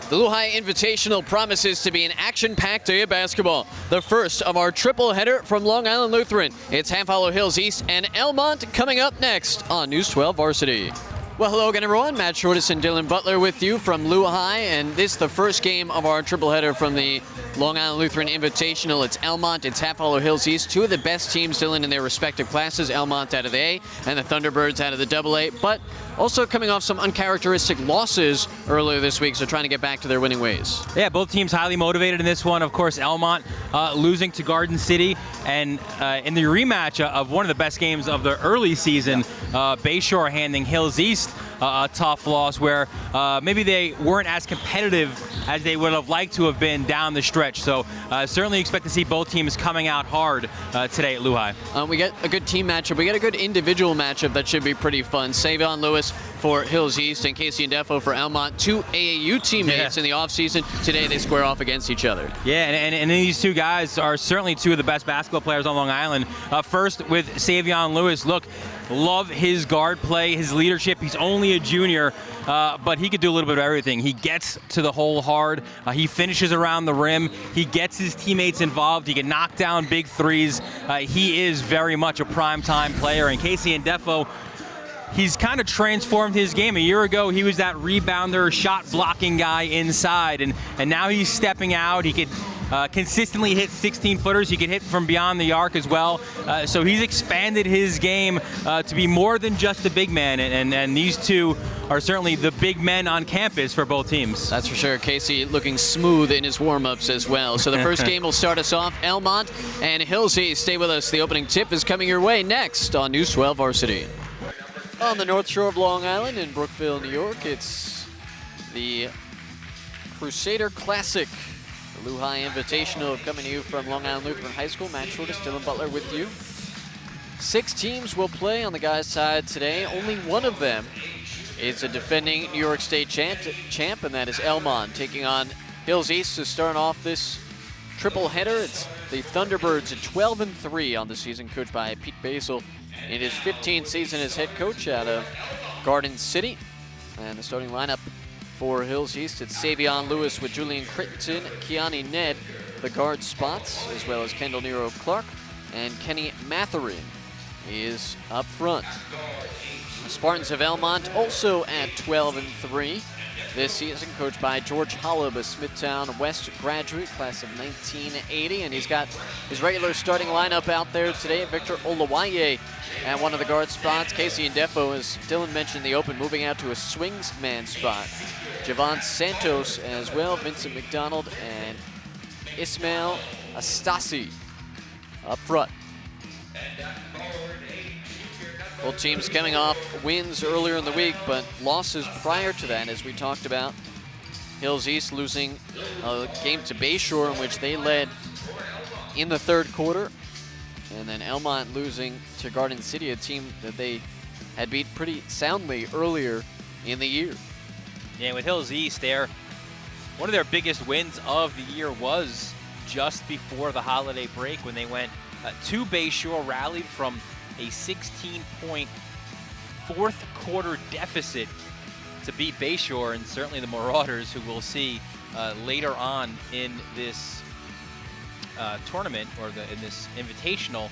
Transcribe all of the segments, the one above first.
The Lehigh Invitational promises to be an action-packed day of basketball. The first of our triple header from Long Island Lutheran. It's Half Hollow Hills East and Elmont coming up next on News 12 Varsity. Well, hello again, everyone. Matt Shortis and Dylan Butler with you from Lehigh, and this is the first game of our triple header from the Long Island Lutheran Invitational. It's Elmont, it's Half Hollow Hills East, two of the best teams, Dylan, in their respective classes. Elmont out of the A and the Thunderbirds out of the AA, but also coming off some uncharacteristic losses earlier this week, so trying to get back to their winning ways. Yeah, both teams highly motivated in this one. Of course, Elmont losing to Garden City, and in the rematch of one of the best games of the early season, Bayshore handing Hills East a tough loss where maybe they weren't as competitive as they would have liked to have been down the stretch. So certainly expect to see both teams coming out hard today at Lehigh. We get a good team matchup. We get a good individual matchup that should be pretty fun. Savion Lewis for Hills East and Casey Ndefo for Elmont, two AAU teammates in the offseason. Today they square off against each other. Yeah, and these two guys are certainly two of the best basketball players on Long Island. First with Savion Lewis, look, love his guard play, his leadership. He's only a junior, but he could do a little bit of everything. He gets to the hole hard. He finishes around the rim. He gets his teammates involved. He can knock down big threes. He is very much a prime-time player. And Casey Ndefo, he's kind of transformed his game. A year ago, he was that rebounder, shot-blocking guy inside, and now he's stepping out. He could consistently hit 16-footers. He can hit from beyond the arc as well. So he's expanded his game to be more than just a big man, and these two are certainly the big men on campus for both teams. That's for sure. Casey looking smooth in his warm-ups as well. So the first game will start us off, Elmont and Hills East. Stay with us. The opening tip is coming your way next on News 12 Varsity. On the North Shore of Long Island in Brookville, New York, it's the Crusader Classic. The Lehigh Invitational coming to you from Long Island Lutheran High School. Matt Shortis, Dylan Butler with you. 6 teams will play on the guys' side today. Only one of them is a defending New York State champ, and that is Elmont, taking on Hills East to start off this triple header. It's the Thunderbirds at 12-3 on the season, coached by Pete Basil in his 15th season as head coach out of Garden City. And the starting lineup for Hills East, it's Savion Lewis with Julian Crittenton, Keani Ned, the guard spots, as well as Kendall Nero Clark, and Kenny Matherin is up front. The Spartans of Elmont also at 12-3 this season, coached by George Holub, a Smithtown West graduate, class of 1980, and he's got his regular starting lineup out there today. Victor Olawaye at one of the guard spots. Casey Ndefo, as Dylan mentioned in the open, moving out to a swingsman spot. Javon Santos as well, Vincent McDonald, and Ismail Astasi up front. Both teams coming off wins earlier in the week, but losses prior to that, as we talked about. Hills East losing a game to Bayshore in which they led in the third quarter. And then Elmont losing to Garden City, a team that they had beat pretty soundly earlier in the year. Yeah, with Hills East, one of their biggest wins of the year was just before the holiday break when they went to Bayshore, rallied from a 16-point fourth quarter deficit to beat Bayshore, and certainly the Marauders, who we'll see later on in this tournament, or in this invitational,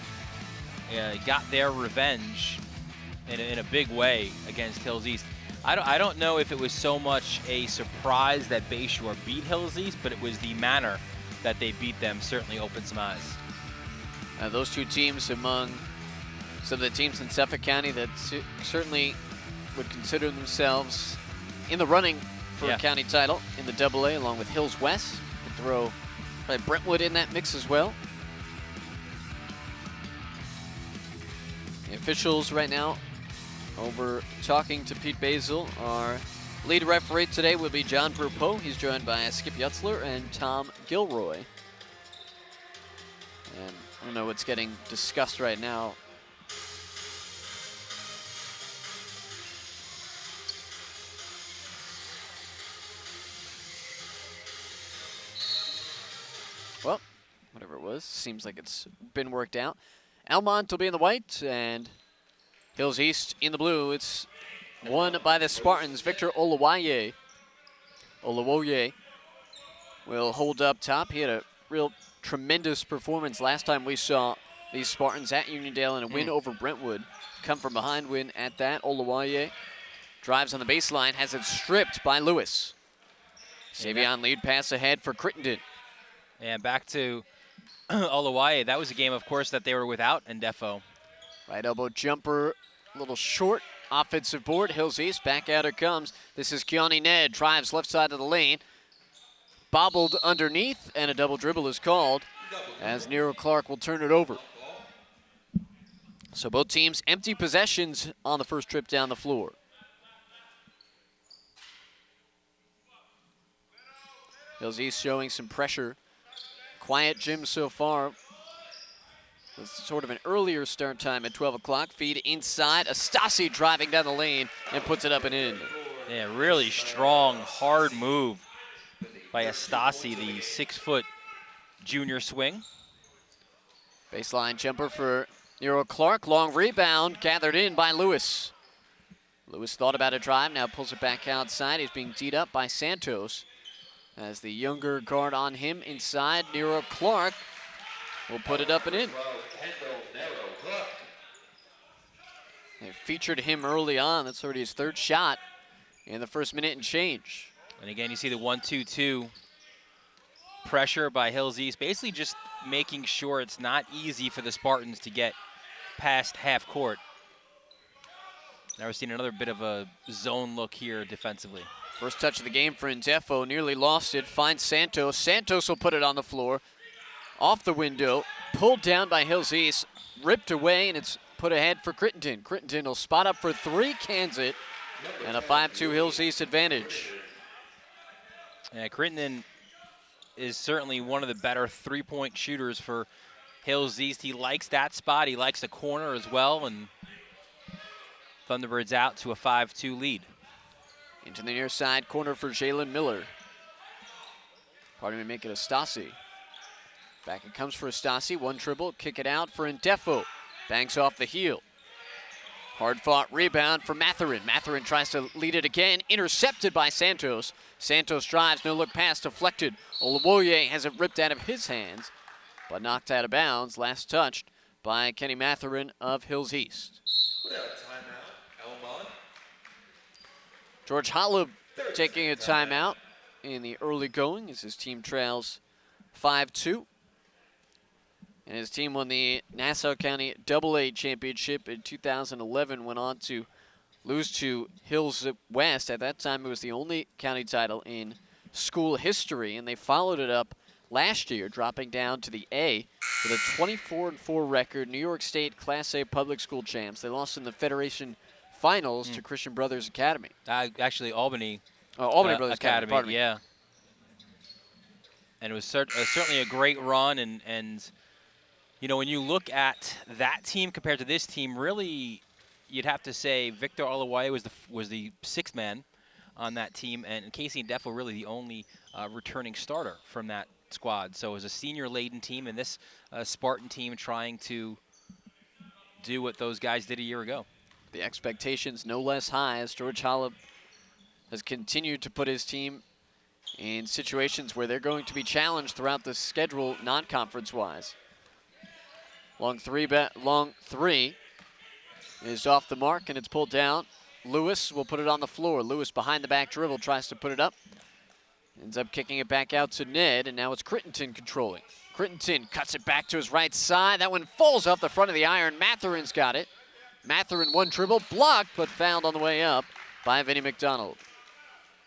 got their revenge in a big way against Hills East. I don't know if it was so much a surprise that Bayshore beat Hills East, but it was the manner that they beat them certainly opened some eyes. Those two teams among some of the teams in Suffolk County that certainly would consider themselves in the running for a county title in the AA, along with Hills West. Could throw probably Brentwood in that mix as well. The officials right now over talking to Pete Basil. Our lead referee today will be John Brupeau. He's joined by Skip Yutzler and Tom Gilroy. And I don't know what's getting discussed right now. Well, whatever it was, seems like it's been worked out. Elmont will be in the white, and Hills East in the blue. It's won by the Spartans. Victor Olawoye will hold up top. He had a real tremendous performance last time we saw these Spartans at Uniondale in a win over Brentwood. Come from behind win at that. Olawaye drives on the baseline, has it stripped by Lewis. Savion lead pass ahead for Crittenden. And back to Olawaye. That was a game, of course, that they were without Ndefo. Right elbow jumper, a little short. Offensive board, Hills East, back out it comes. This is Keone Ned, drives left side of the lane. Bobbled underneath, and a double dribble is called as Nero Clark will turn it over. So both teams empty possessions on the first trip down the floor. Hills East showing some pressure. Quiet gym so far. With sort of an earlier start time at 12 o'clock. Feed inside. Astasi driving down the lane and puts it up and in. Yeah, really strong, hard move by Astasi, the 6-foot junior swing. Baseline jumper for Nero Clark. Long rebound gathered in by Lewis. Lewis thought about a drive, now pulls it back outside. He's being teed up by Santos. As the younger guard on him inside, Nero Clark will put it up and in. They featured him early on. That's already his third shot in the first minute and change. And again, you see the 1-2-2 pressure by Hills East, basically just making sure it's not easy for the Spartans to get past half court. Now we're seeing another bit of a zone look here defensively. First touch of the game for Ndefo, nearly lost it, finds Santos. Santos will put it on the floor. Off the window, pulled down by Hills East, ripped away, and it's put ahead for Crittenden. Crittenden will spot up for three, cans it, and a 5-2 Hills East advantage. Yeah, Crittenden is certainly one of the better three-point shooters for Hills East. He likes that spot. He likes the corner as well, and Thunderbirds out to a 5-2 lead. Into the near side corner for Jalen Miller. Pardon me, make it Astasi. Back it comes for Astasi, one dribble, kick it out for Ndefo. Bangs off the heel. Hard fought rebound for Matherin. Matherin tries to lead it again, intercepted by Santos. Santos drives, no look pass deflected. Olawoye has it ripped out of his hands, but knocked out of bounds, last touched by Kenny Matherin of Hills East. Timeout, Elmont. George Holub taking a timeout in the early going as his team trails 5-2. And his team won the Nassau County AA Championship in 2011, went on to lose to Hills West. At that time, it was the only county title in school history, and they followed it up last year, dropping down to the A with a 24-4 record. New York State Class A public school champs. They lost in the Federation Finals to Christian Brothers Academy. Actually, Albany. Albany Brothers Academy, pardon me. Yeah. And it was certainly a great run, and you know, when you look at that team compared to this team, really, you'd have to say Victor Olawaye was the sixth man on that team, and Casey Ndefo really the only returning starter from that squad. So it was a senior-laden team, and this Spartan team trying to do what those guys did a year ago. The expectations no less high as George Holub has continued to put his team in situations where they're going to be challenged throughout the schedule non-conference-wise. Long three is off the mark, and it's pulled down. Lewis will put it on the floor. Lewis behind the back dribble tries to put it up. Ends up kicking it back out to Ned, and now it's Crittenden controlling. Crittenden cuts it back to his right side. That one falls off the front of the iron. Matherin's got it. Matherin one dribble, blocked, but fouled on the way up by Vinnie McDonald.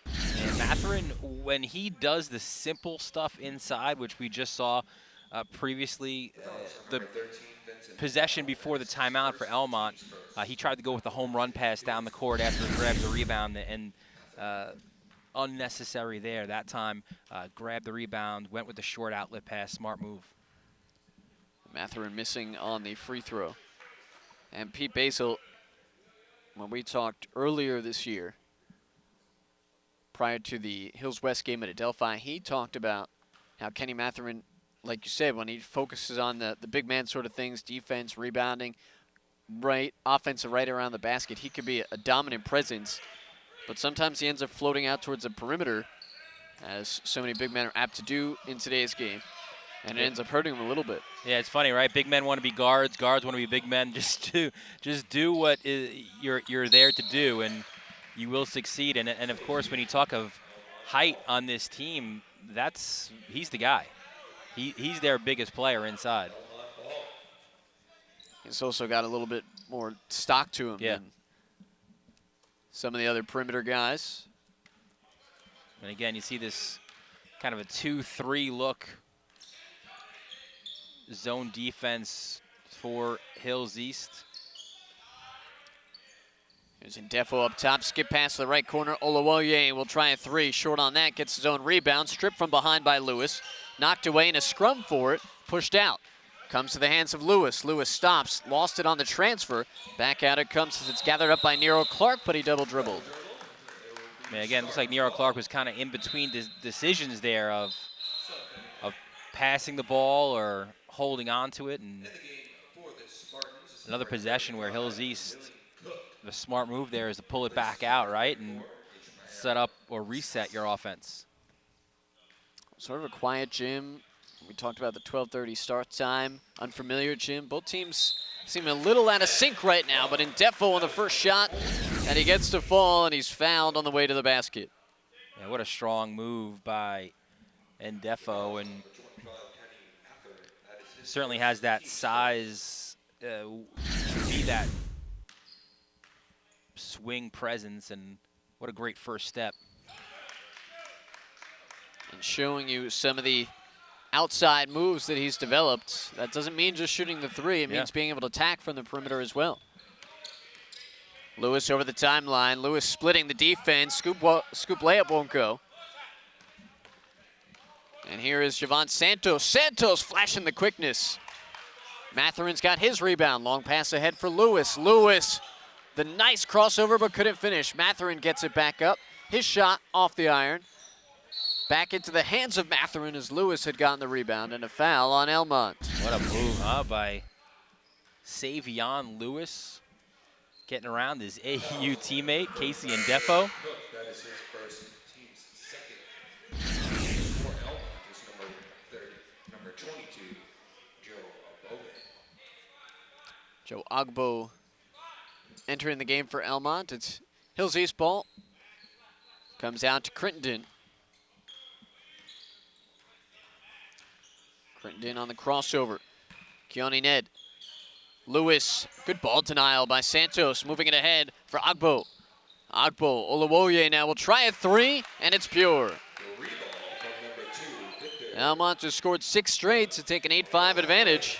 And Matherin, when he does the simple stuff inside, which we just saw previously, the possession before the timeout for Elmont, he tried to go with the home run pass down the court after he grabbed the rebound, and unnecessary there. That time, grabbed the rebound, went with the short outlet pass, smart move. Matherin missing on the free throw. And Pete Basil, when we talked earlier this year, prior to the Hills West game at Adelphi, he talked about how Kenny Matherin, like you said, when he focuses on the big man sort of things, defense, rebounding, right, offensive right around the basket, he could be a dominant presence. But sometimes he ends up floating out towards the perimeter as so many big men are apt to do in today's game. And it ends up hurting them a little bit. Yeah, it's funny, right? Big men want to be guards. Guards want to be big men. Just do what you're there to do, and you will succeed. And of course, when you talk of height on this team, he's the guy. He's their biggest player inside. He's also got a little bit more stock to him than some of the other perimeter guys. And again, you see this kind of a 2-3 look. Zone defense for Hills East. There's Indefo up top, skip past the right corner. Olawoye will try a three, short on that, gets his own rebound, stripped from behind by Lewis. Knocked away in a scrum for it, pushed out. Comes to the hands of Lewis. Lewis stops, lost it on the transfer. Back out it comes as it's gathered up by Nero Clark, but he double dribbled. Man, again, looks like Nero Clark was kind of in between decisions there of passing the ball or holding on to it. And another possession where Hills East, the smart move there is to pull it back out, right, and set up or reset your offense. Sort of a quiet gym. We talked about the 12:30 start time. Unfamiliar gym. Both teams seem a little out of sync right now, but Indefo on the first shot, and he gets to fall, and he's fouled on the way to the basket. Yeah, what a strong move by Indefo, and certainly has that size to be that swing presence, and what a great first step. And showing you some of the outside moves that he's developed. That doesn't mean just shooting the three. It means being able to attack from the perimeter as well. Lewis over the timeline. Lewis splitting the defense. Scoop layup won't go. And here is Javon Santos. Santos flashing the quickness. Matherin's got his rebound. Long pass ahead for Lewis. Lewis, the nice crossover, but couldn't finish. Matherin gets it back up. His shot off the iron. Back into the hands of Matherin as Lewis had gotten the rebound, and a foul on Elmont. What a move, huh, by Savion Lewis. Getting around his AU teammate, Casey Indefo. That is his first, team's second. For Elmont is number 22, Joe Agbo. Joe Agbo entering the game for Elmont. It's Hills East ball. Comes out to Crittenden. Crittenden on the crossover. Keone Ned. Lewis, good ball denial by Santos, moving it ahead for Agbo. Agbo, Olawoye now will try a three, and it's pure. Elmont has scored 6 straight to take an 8-5 advantage.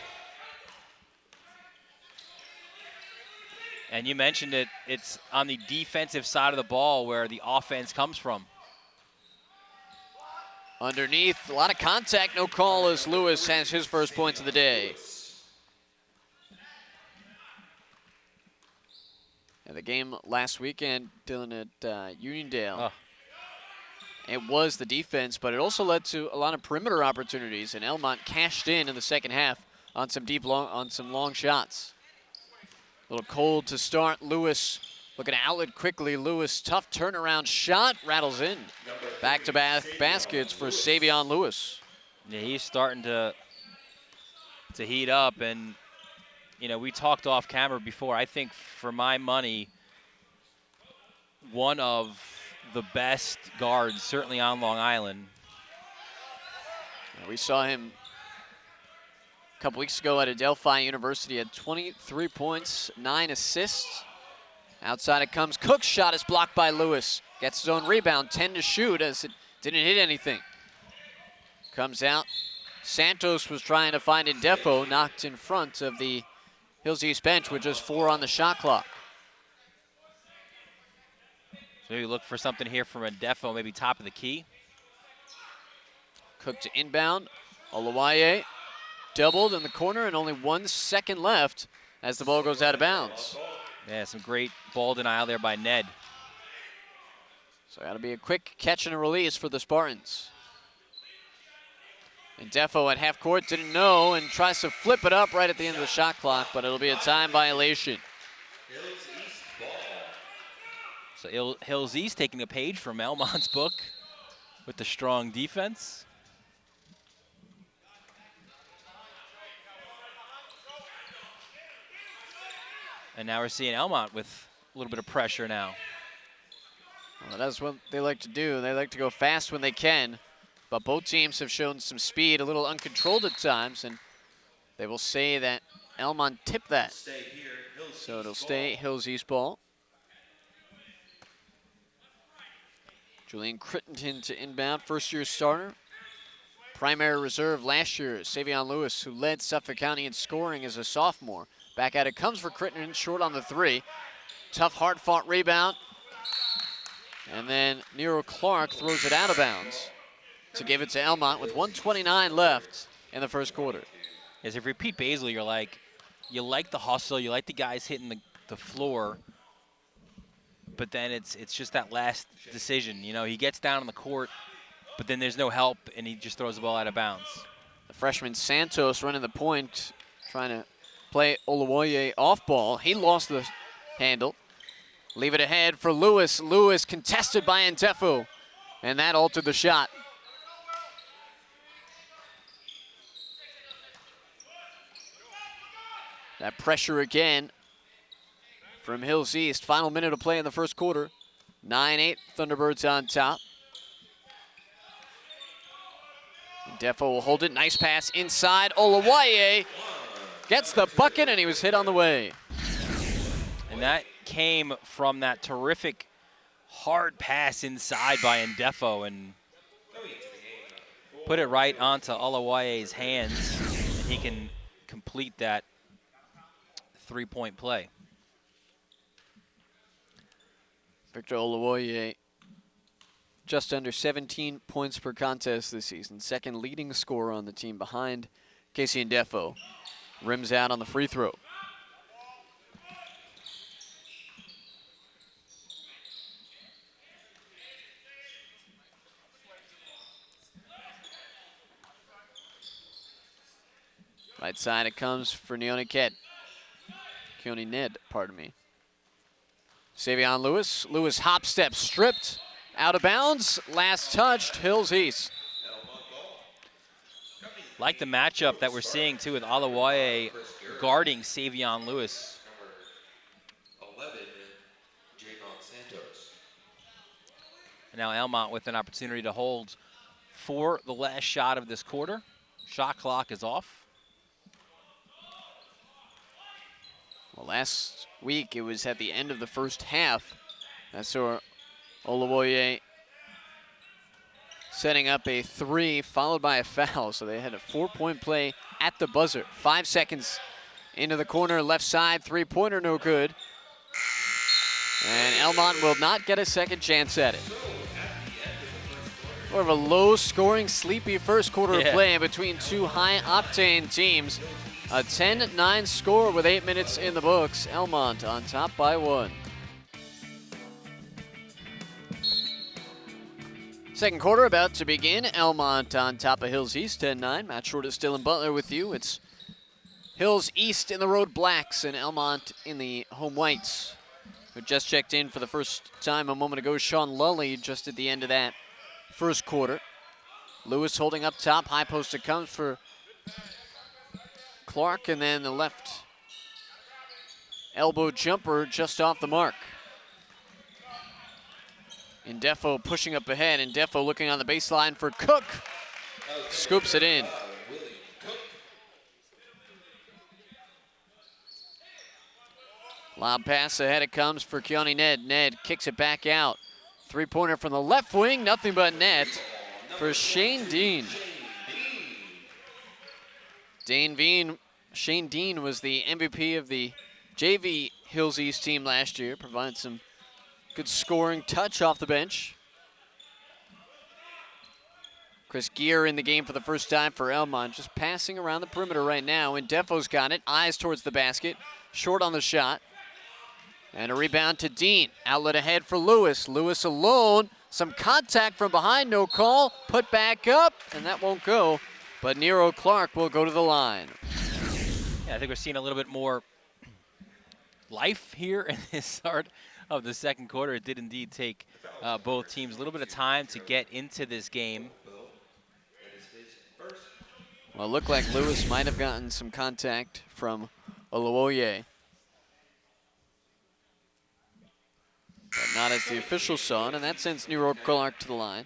And you mentioned it, it's on the defensive side of the ball where the offense comes from. Underneath, a lot of contact, no call as Lewis has his first points of the day. And the game last weekend, Dylan, at Uniondale, it was the defense, but it also led to a lot of perimeter opportunities, and Elmont cashed in the second half on some long shots. A little cold to start. Lewis looking to outlet quickly. Lewis, tough turnaround shot, rattles in. Back-to-back baskets for Savion Lewis. Yeah, he's starting to heat up, and you know, we talked off camera before. I think for my money, one of the best guards, certainly on Long Island. We saw him a couple weeks ago at Adelphi University, had 23 points, 9 assists. Outside it comes. Cook's shot is blocked by Lewis. Gets his own rebound, 10 to shoot as it didn't hit anything. Comes out. Santos was trying to find Indefo, knocked in front of the Hills East bench with just 4 on the shot clock. So maybe look for something here from Indefo, maybe top of the key. Cook to inbound. Olawaye doubled in the corner and only 1 second left as the ball goes out of bounds. Yeah, some great ball denial there by Ned. So that'll be a quick catch and a release for the Spartans. Indefo at half court didn't know and tries to flip it up right at the end of the shot clock, but it'll be a time violation. So Hills East taking a page from Elmont's book. with the strong defense. And now we're seeing Elmont with a little bit of pressure now. Well, that's what they like to do. They like to go fast when they can, but both teams have shown some speed, a little uncontrolled at times, and they will say that Elmont tipped that. So it'll stay Hills East ball. Julian Crittenton to inbound, first-year starter. Primary reserve last year, Savion Lewis, who led Suffolk County in scoring as a sophomore. Back at it comes for Crittenton, short on the three. Tough, hard-fought rebound. And then Nero Clark throws it out of bounds to give it to Elmont with 1:29 left in the first quarter. As if you're Pete Baisley, you like the hustle, you like the guys hitting the floor, but then it's just that last decision. You know, he gets down on the court, but then there's no help, and he just throws the ball out of bounds. The freshman Santos running the point, trying to play Olawoye off ball. He lost the handle. Leave it ahead for Lewis. Lewis contested by Ndefo, and that altered the shot. That pressure again from Hills East. Final minute of play in the first quarter. 9-8, Thunderbirds on top. Ndefo will hold it. Nice pass inside. Olawoye gets the bucket, and he was hit on the way. And that came from that terrific hard pass inside by Ndefo and put it right onto Olawoye's hands, and he can complete that three-point play. Victor Olawoye, just under 17 points per contest this season. Second leading scorer on the team behind Casey Ndefo. Rims out on the free throw. Right side it comes for Keone Ned, pardon me. Savion Lewis. Lewis hop step stripped. Out of bounds. Last touched. Hills East. Like the matchup that we're seeing, too, with Olawoye guarding Savion Lewis. Number 11, Javon Santos. And now Elmont with an opportunity to hold for the last shot of this quarter. Shot clock is off. Well, last week it was at the end of the first half. That's where Olawoye setting up a three followed by a foul. So they had a 4-point play at the buzzer. 5 seconds into the corner, left side, three-pointer, no good. And Elmont will not get a second chance at it. More of a low-scoring, sleepy first quarter of play between two high-octane teams. A 10-9 score with 8 minutes in the books. Elmont on top by 1. Second quarter about to begin. Elmont on top of Hills East, 10-9. Matt Short is still in Butler with you. It's Hills East in the road blacks and Elmont in the home whites. Who just checked in for the first time a moment ago. Sean Lully just at the end of that first quarter. Lewis holding up top. High post it comes for Clark, and then the left elbow jumper just off the mark. Ndefo pushing up ahead. Ndefo looking on the baseline for Cook. Scoops it in. Lob pass ahead it comes for Keone Ned. Ned kicks it back out. Three-pointer from the left wing. Nothing but net for Shane Dean. Shane Dean was the MVP of the JV Hills East team last year. Provided some good scoring touch off the bench. Chris Gear in the game for the first time for Elmont. Just passing around the perimeter right now. And Defoe's got it. Eyes towards the basket. Short on the shot. And a rebound to Dean. Outlet ahead for Lewis. Lewis alone. Some contact from behind. No call. Put back up. And that won't go. But Nero Clark will go to the line. Yeah, I think we're seeing a little bit more life here in this start of the second quarter. It did indeed take both teams a little bit of time to get into this game. Well, it looked like Lewis might have gotten some contact from Oluwoye. But not as the officials saw it, and that sends Nero Clark to the line.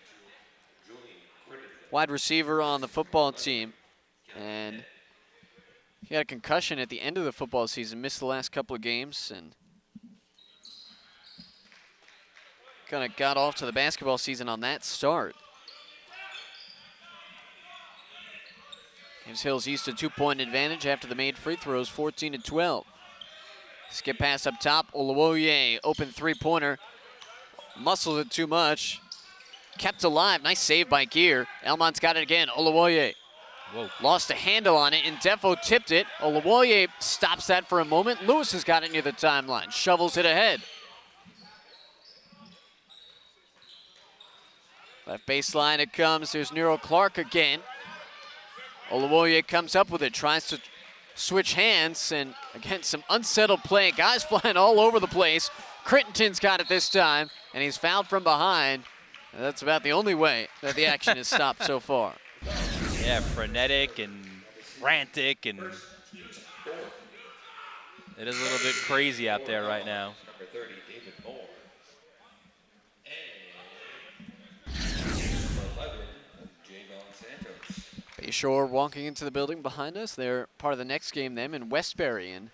Wide receiver on the football team, and he had a concussion at the end of the football season, missed the last couple of games, and kind of got off to the basketball season on that start. Gives Hills East a 2-point advantage after the made free throws, 14-12. Skip pass up top, Oluwoye, open three-pointer. Muscled it too much. Kept alive, nice save by Gear. Elmont's got it again, Oluwoye. Whoa. Lost a handle on it, and Defo tipped it. Oluwoye stops that for a moment. Lewis has got it near the timeline, shovels it ahead. Left baseline it comes, there's Nero Clark again. Oluwoye comes up with it, tries to switch hands, and again, some unsettled play. Guys flying all over the place. Crittenton's got it this time, and he's fouled from behind. And that's about the only way that the action has stopped so far. Yeah, frenetic and frantic, and it is a little bit crazy out there right now. Number 30, David Moore. And number 11, Javon Santos. Bayshore walking into the building behind us. They're part of the next game, them in Westbury, and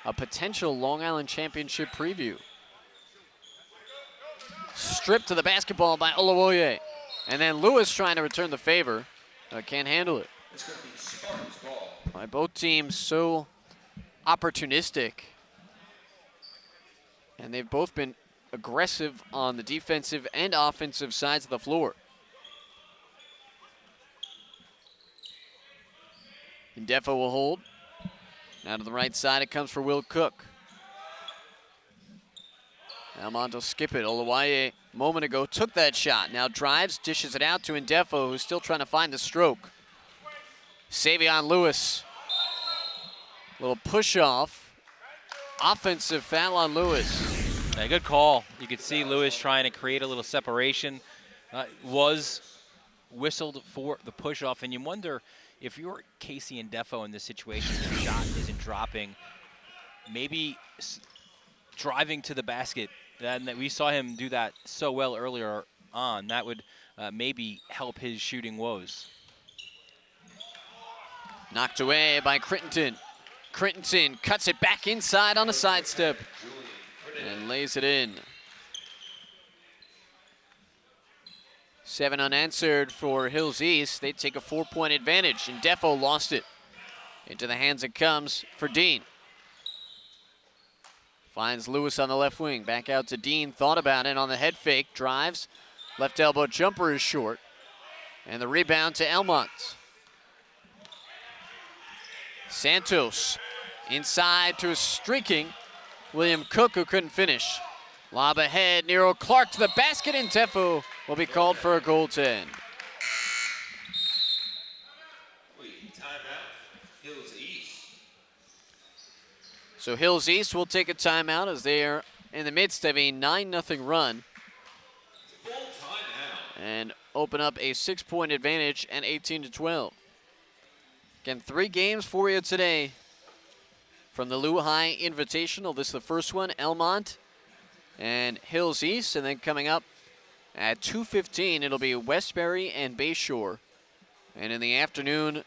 a potential Long Island Championship preview. Stripped to the basketball by Oluwoye. And then Lewis trying to return the favor. Can't handle it. It's going to be Spartans ball. By both teams so opportunistic. And they've both been aggressive on the defensive and offensive sides of the floor. And Defo will hold. Now to the right side it comes for Will Cook. Elmont will skip it. Oluwoye, a moment ago, took that shot. Now drives, dishes it out to Indefo, who's still trying to find the stroke. Savion Lewis. Little push off. Offensive foul on Lewis. A good call. You could see Lewis trying to create a little separation. Was whistled for the push off, and you wonder if you're Casey and Defo in this situation, your shot isn't dropping, maybe driving to the basket. And we saw him do that so well earlier on. That would maybe help his shooting woes. Knocked away by Crittenton. Crittenton cuts it back inside on a sidestep and lays it in. 7 unanswered for Hills East. They take a 4-point advantage, and Defo lost it. Into the hands it comes for Dean. Finds Lewis on the left wing. Back out to Dean. Thought about it on the head fake. Drives. Left elbow jumper is short. And the rebound to Elmont. Santos inside to a streaking William Cook, who couldn't finish. Lob ahead. Nero Clark to the basket, and Defo will be called for a goaltend. Timeout, Hills East. So Hills East will take a timeout as they are in the midst of a 9-0 run Full timeout. and open up a 6-point advantage and 18-12. Again, 3 games for you today from the Lehigh Invitational. This is the first one, Elmont and Hills East, and then coming up at 2:15, it'll be Westbury and Bayshore. And in the afternoon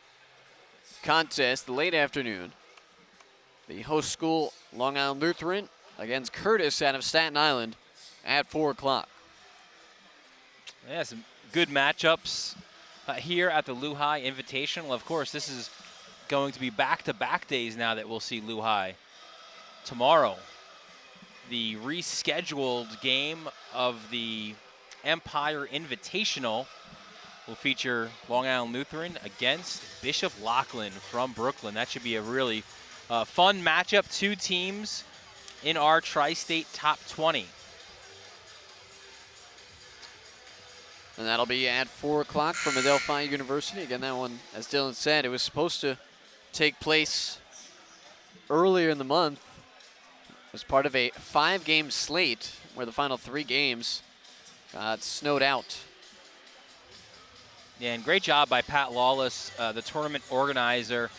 contest, the late afternoon, the host school, Long Island Lutheran, against Curtis out of Staten Island at 4 o'clock. Yeah, some good matchups here at the Lehigh Invitational. Of course, this is going to be back-to-back days now that we'll see Lehigh. Tomorrow, the rescheduled game of the Empire Invitational will feature Long Island Lutheran against Bishop Loughlin from Brooklyn. That should be a really fun matchup. 2 teams in our tri-state top 20. And that'll be at 4 o'clock from Adelphi University. Again, that one, as Dylan said, it was supposed to take place earlier in the month. was part of a 5-game slate where the final 3 games got snowed out. Yeah, and great job by Pat Lawless, the tournament organizer.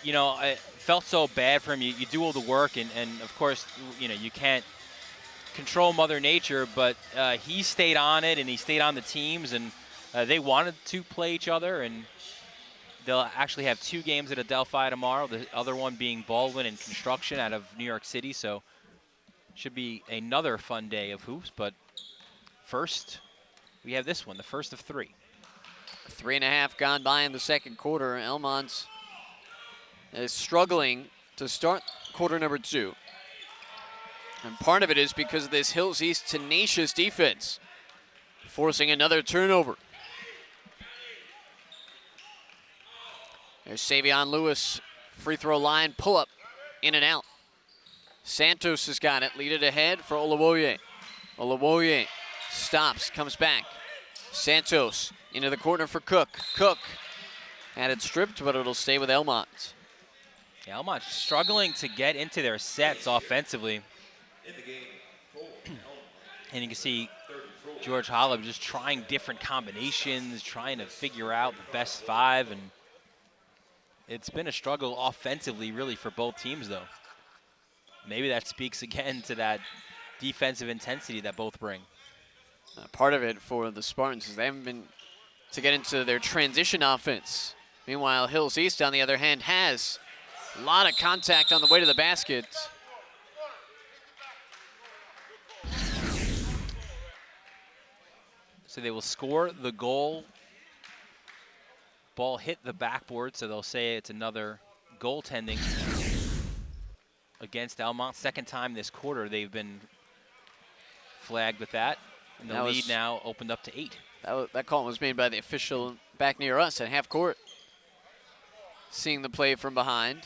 You know, I felt so bad for him. You do all the work, and of course, you know, you can't control Mother Nature, but he stayed on it, and he stayed on the teams, and they wanted to play each other, and they'll actually have 2 games at Adelphi tomorrow, the other one being Baldwin and Construction out of New York City, so should be another fun day of hoops, but first, we have this one, the first of 3. 3.5 gone by in the second quarter. Elmont is struggling to start quarter number 2. And part of it is because of this Hills East tenacious defense, forcing another turnover. There's Savion Lewis, free throw line, pull up, in and out. Santos has got it, lead it ahead for Olawoye. Olawoye stops, comes back. Santos into the corner for Cook. Cook had it stripped, but it'll stay with Elmont. Yeah, Elmont struggling to get into their sets offensively. And you can see George Hollop just trying different combinations, trying to figure out the best 5, and it's been a struggle offensively really for both teams though. Maybe that speaks again to that defensive intensity that both bring. Part of it for the Spartans is they haven't been to get into their transition offense. Meanwhile, Hills East, on the other hand, has a lot of contact on the way to the basket. So they will score the goal. Ball hit the backboard, so they'll say it's another goaltending against Elmont. Second time this quarter they've been flagged with that. And the lead now opened up to 8. That call was made by the official back near us at half court. Seeing the play from behind.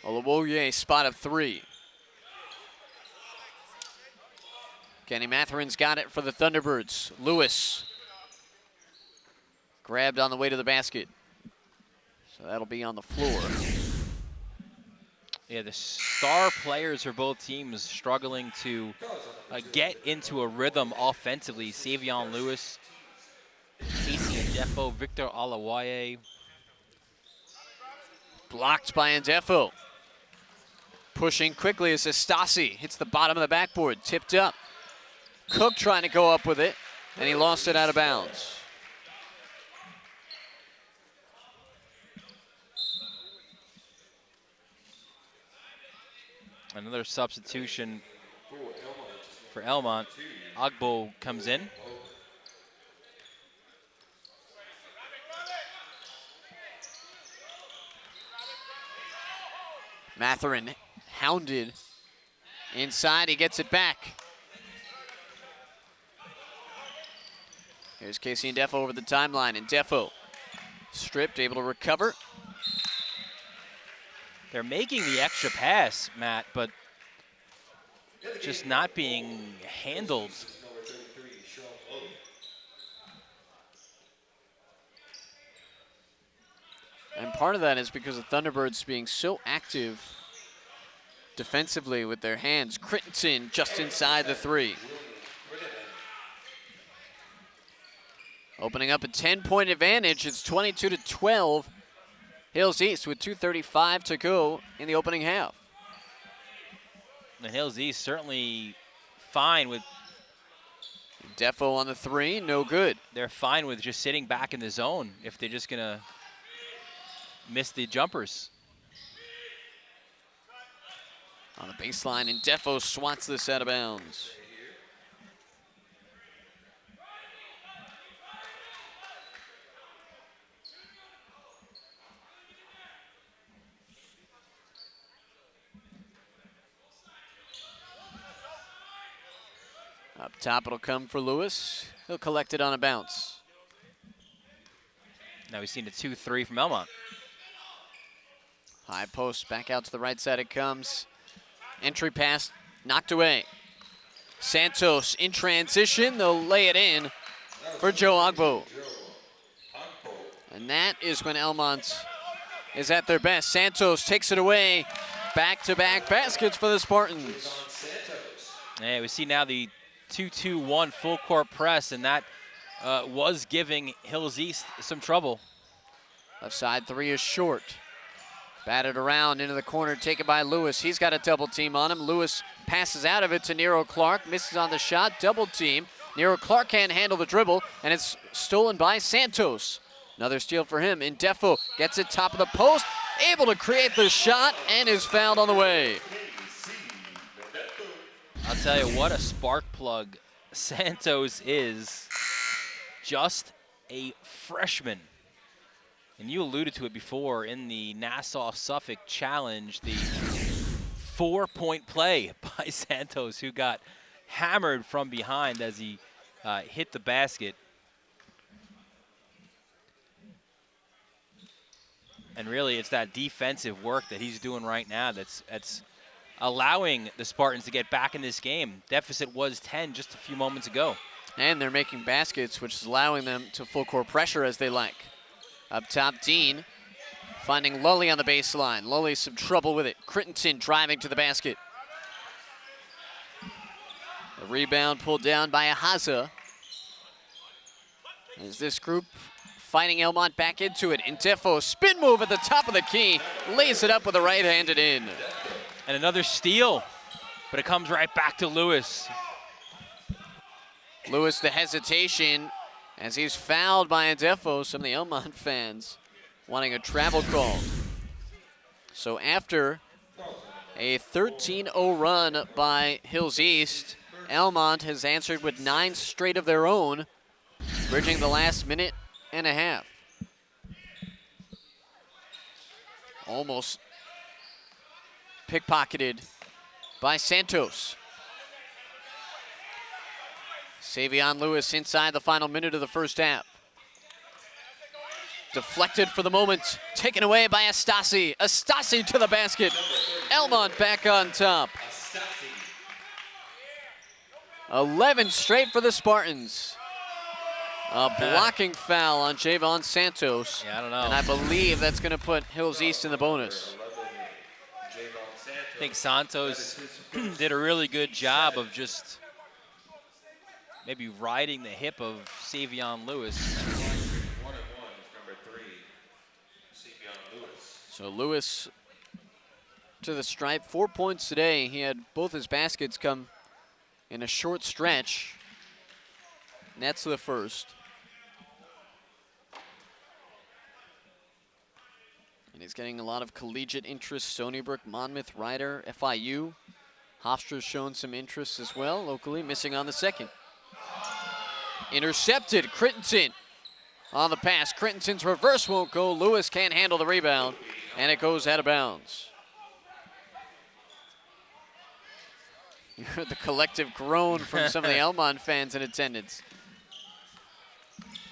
Olawoye spot of 3. Kenny Matherin's got it for the Thunderbirds. Lewis grabbed on the way to the basket. So that'll be on the floor. Yeah, the star players for both teams struggling to get into a rhythm offensively. Savion Lewis, Casey Ndefo, Victor Olawaye. Blocked by Ndefo. Pushing quickly as Estasi hits the bottom of the backboard, tipped up. Cook trying to go up with it, and he lost it out of bounds. Another substitution for Elmont. Agbo comes in. Matherin hounded inside, he gets it back. Here's Casey Ndefo over the timeline, and Ndefo stripped, able to recover. They're making the extra pass, Matt, but just not being handled. And part of that is because of Thunderbirds being so active defensively with their hands. Crittenton just inside the 3. Opening up a 10-point advantage. It's 22-12. Hills East with 2:35 to go in the opening half. The Hills East certainly fine with. Ndefo on the 3, no good. They're fine with just sitting back in the zone if they're just gonna miss the jumpers. On the baseline, and Ndefo swats this out of bounds. Up top, it'll come for Lewis. He'll collect it on a bounce. Now we've seen a 2-3 from Elmont. High post, back out to the right side it comes. Entry pass, knocked away. Santos in transition, they'll lay it in for Joe Agbo. And that is when Elmont is at their best. Santos takes it away. Back-to-back baskets for the Spartans. Yeah, we see now the 2-2-1 full court press, and that was giving Hills East some trouble. Left side three is short. Batted around into the corner, taken by Lewis. He's got a double team on him. Lewis passes out of it to Nero Clark, misses on the shot, double team. Nero Clark can't handle the dribble, and it's stolen by Santos. Another steal for him. Indefo gets it top of the post, able to create the shot, and is fouled on the way. I'll tell you what a spark plug Santos is. Just a freshman. And you alluded to it before in the Nassau-Suffolk Challenge, the 4-point play by Santos, who got hammered from behind as he hit the basket. And really, it's that defensive work that he's doing right now that's allowing the Spartans to get back in this game. Deficit was 10 just a few moments ago. And they're making baskets, which is allowing them to full court pressure as they like. Up top, Dean finding Lully on the baseline. Lully some trouble with it. Crittenton driving to the basket. The rebound pulled down by Ahaza. As this group fighting Elmont back into it. Indefo, spin move at the top of the key. Lays it up with a right-handed in. And another steal, but it comes right back to Lewis. Lewis, the hesitation, as he's fouled by Indefo. Some of the Elmont fans wanting a travel call. So after a 13-0 run by Hills East, Elmont has answered with 9 straight of their own, bridging the last minute and a half. Almost pickpocketed by Santos. Savion Lewis inside the final minute of the first half. Deflected for the moment, taken away by Astasi. Astasi to the basket. Elmont back on top. 11 straight for the Spartans. A blocking foul on Javon Santos. Yeah, I don't know. And I believe that's going to put Hills East in the bonus. I think Santos did a really good job of just maybe riding the hip of Savion Lewis. So Lewis to the stripe, 4 points today. He had both his baskets come in a short stretch. Nets the first. And he's getting a lot of collegiate interest. Stony Brook, Monmouth, Ryder, FIU. Hofstra's shown some interest as well locally, missing on the second. Intercepted, Crittenton on the pass. Crittenton's reverse won't go. Lewis can't handle the rebound, and it goes out of bounds. You heard the collective groan from some of the Elmont fans in attendance.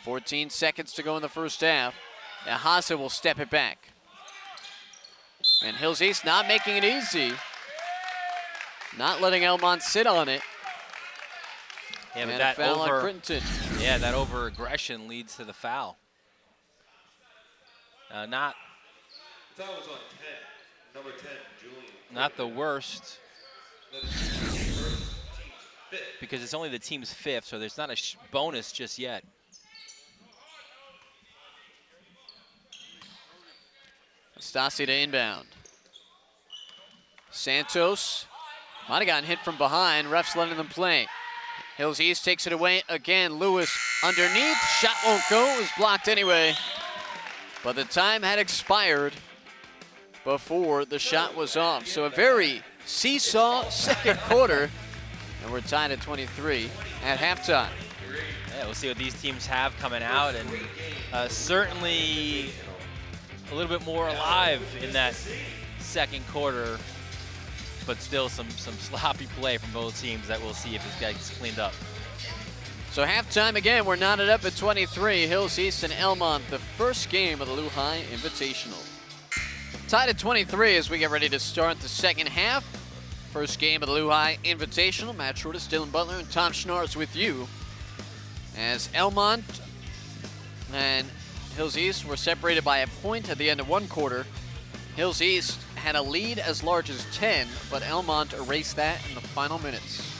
14 seconds to go in the first half. Ahasa will step it back. And Hills East not making it easy. Not letting Elmont sit on it. Yeah, and but a that foul on Crittenton. Yeah, that over-aggression leads to the foul. Not Foul was on 10. Number 10, Julian. Not the worst. Because it's only the team's fifth, so there's not a bonus just yet. Stasi to inbound. Santos might have gotten hit from behind. Refs letting them play. Hills East takes it away again. Lewis underneath. Shot won't go. It was blocked anyway. But the time had expired before the shot was off. So a very seesaw second quarter. And we're tied at 23 at halftime. Yeah, we'll see what these teams have coming out. And certainly a little bit more alive in that second quarter, but still some sloppy play from both teams that we'll see if this guy gets cleaned up. So halftime again, we're knotted up at 23. Hills East and Elmont, the first game of the Lehigh Invitational. Tied at 23 as we get ready to start the second half. First game of the Lehigh Invitational. Matt Shortis, Dylan Butler, and Tom Schnarrs with you. As Elmont and Hills East were separated by a point at the end of one quarter. Hills East had a lead as large as 10, but Elmont erased that in the final minutes.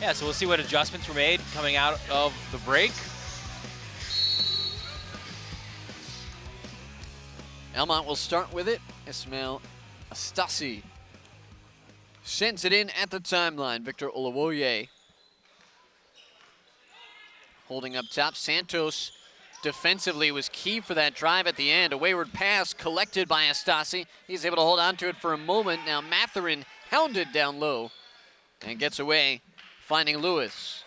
Yeah, so we'll see what adjustments were made coming out of the break. Elmont will start with it. Ismail Astasi sends it in at the timeline. Victor Olawoye holding up top. Santos defensively was key for that drive at the end. A wayward pass collected by Astasi. He's able to hold on to it for a moment. Now Matherin hounded down low and gets away, finding Lewis.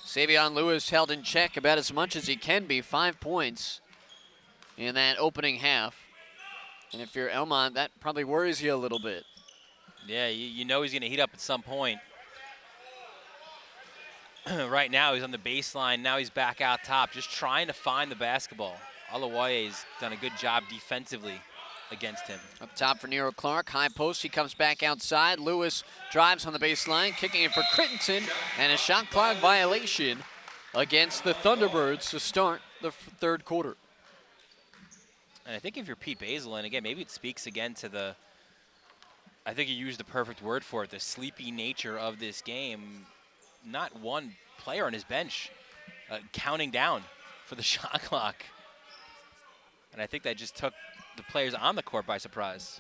Savion Lewis held in check about as much as he can be. 5 points in that opening half. And if you're Elmont, that probably worries you a little bit. Yeah, you know he's going to heat up at some point. Right now he's on the baseline. Now he's back out top, just trying to find the basketball. Olawoye's done a good job defensively against him. Up top for Nero Clark, high post, he comes back outside. Lewis drives on the baseline, kicking it for Crittenton, and a shot clock violation against the Thunderbirds to start the third quarter. And I think if you're Pete Basil, and again, maybe it speaks again to the, I think you used the perfect word for it, the sleepy nature of this game. Not one player on his bench counting down for the shot clock. And I think that just took the players on the court by surprise.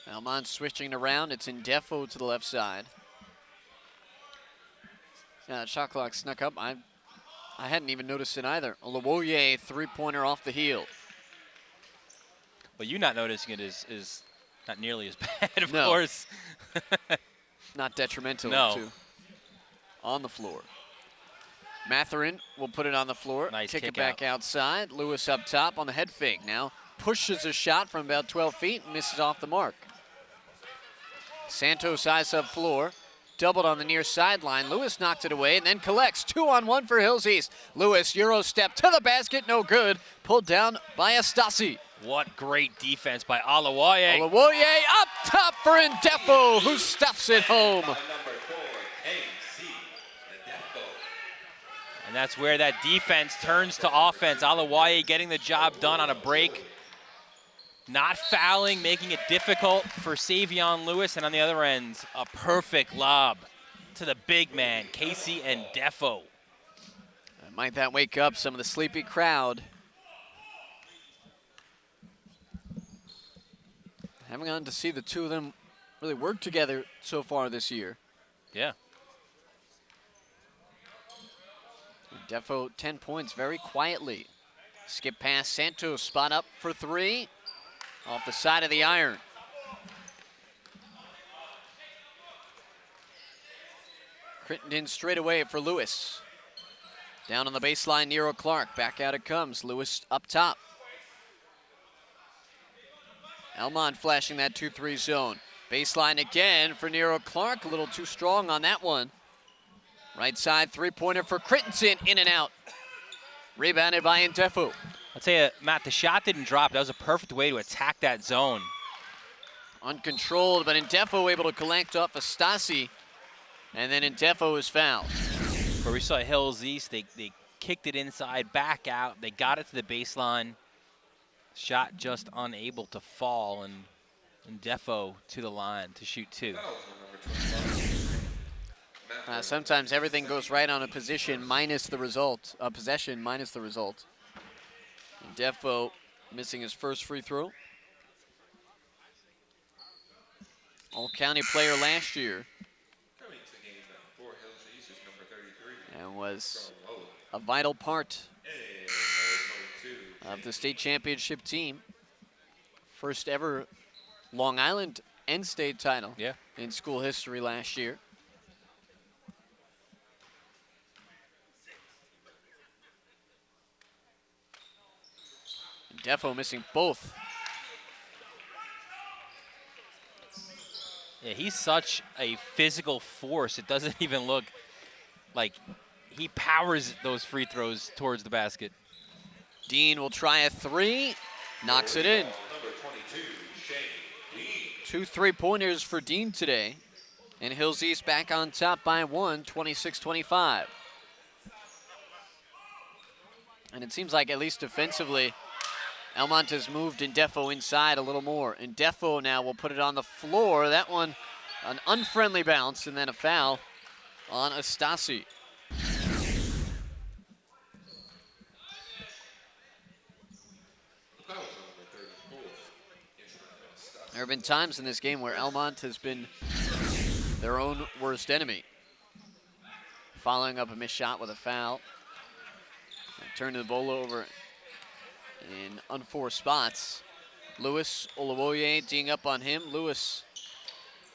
Elmont switching around. It's in Defo to the left side. Yeah, shot clock snuck up. I hadn't even noticed it either. Olawoye, three-pointer off the heel. Well, you not noticing it is not nearly as bad, of No. course. Not detrimental No. to on the floor. Matherin will put it on the floor. Nice kick it kick back outside. Lewis up top on the head fake now. Pushes a shot from about 12 feet and misses off the mark. Santos eyes up floor. Doubled on the near sideline. Lewis knocked it away and then collects. 2-on-1 for Hills East. Lewis, Euro step to the basket, no good. Pulled down by Astasi. What great defense by Olawoye. Olawoye up top for Indefo, who stuffs it home. By number 4, KC Indefo. And that's where that defense turns to offense. Olawoye getting the job done on a break. Not fouling, making it difficult for Savion Lewis. And on the other end, a perfect lob to the big man, Casey Indefo. Might that wake up some of the sleepy crowd? Haven't gotten to see the two of them really work together so far this year. Yeah. Defo 10 points very quietly. Skip past Santos, spot up for three. Off the side of the iron. Crittenden straight away for Lewis. Down on the baseline, Nero Clark. Back out it comes. Lewis up top. Elmont flashing that 2-3 zone. Baseline again for Nero Clark. A little too strong on that one. Right side three-pointer for Crittenden, in and out. Rebounded by Indefo. I'll tell you, Matt, the shot didn't drop. That was a perfect way to attack that zone. Uncontrolled, but Indefo able to collect off Astasi. And then Indefo is fouled. Where we saw Hills East, they kicked it inside, back out. They got it to the baseline. Shot just unable to fall, and Indefo to the line to shoot two. Foul on number 25. Sometimes everything goes right on a position minus the result. A possession minus the result. And Defo missing his first free throw. All-county player last year. Coming to game for Hills East is number 33. And was From Lowe. a vital part And number 22. of the state championship team. First ever Long Island and state title Yeah. in school history last year. Defo missing both. Yeah, he's such a physical force. It doesn't even look like he powers those free throws towards the basket. Dean will try a three, knocks it in. Number 22, Shane Dean. 2 3-pointers for Dean today. And Hills East back on top by one, 26-25. And it seems like, at least defensively, Elmont has moved Indefo inside a little more. Indefo now will put it on the floor. That one, an unfriendly bounce, and then a foul on Astasi. Foul on number 34. Instrumental Stasi. There have been times in this game where Elmont has been their own worst enemy. Following up a missed shot with a foul. Turn the ball over in unforced spots. Lewis Olawoye D'ing up on him. Lewis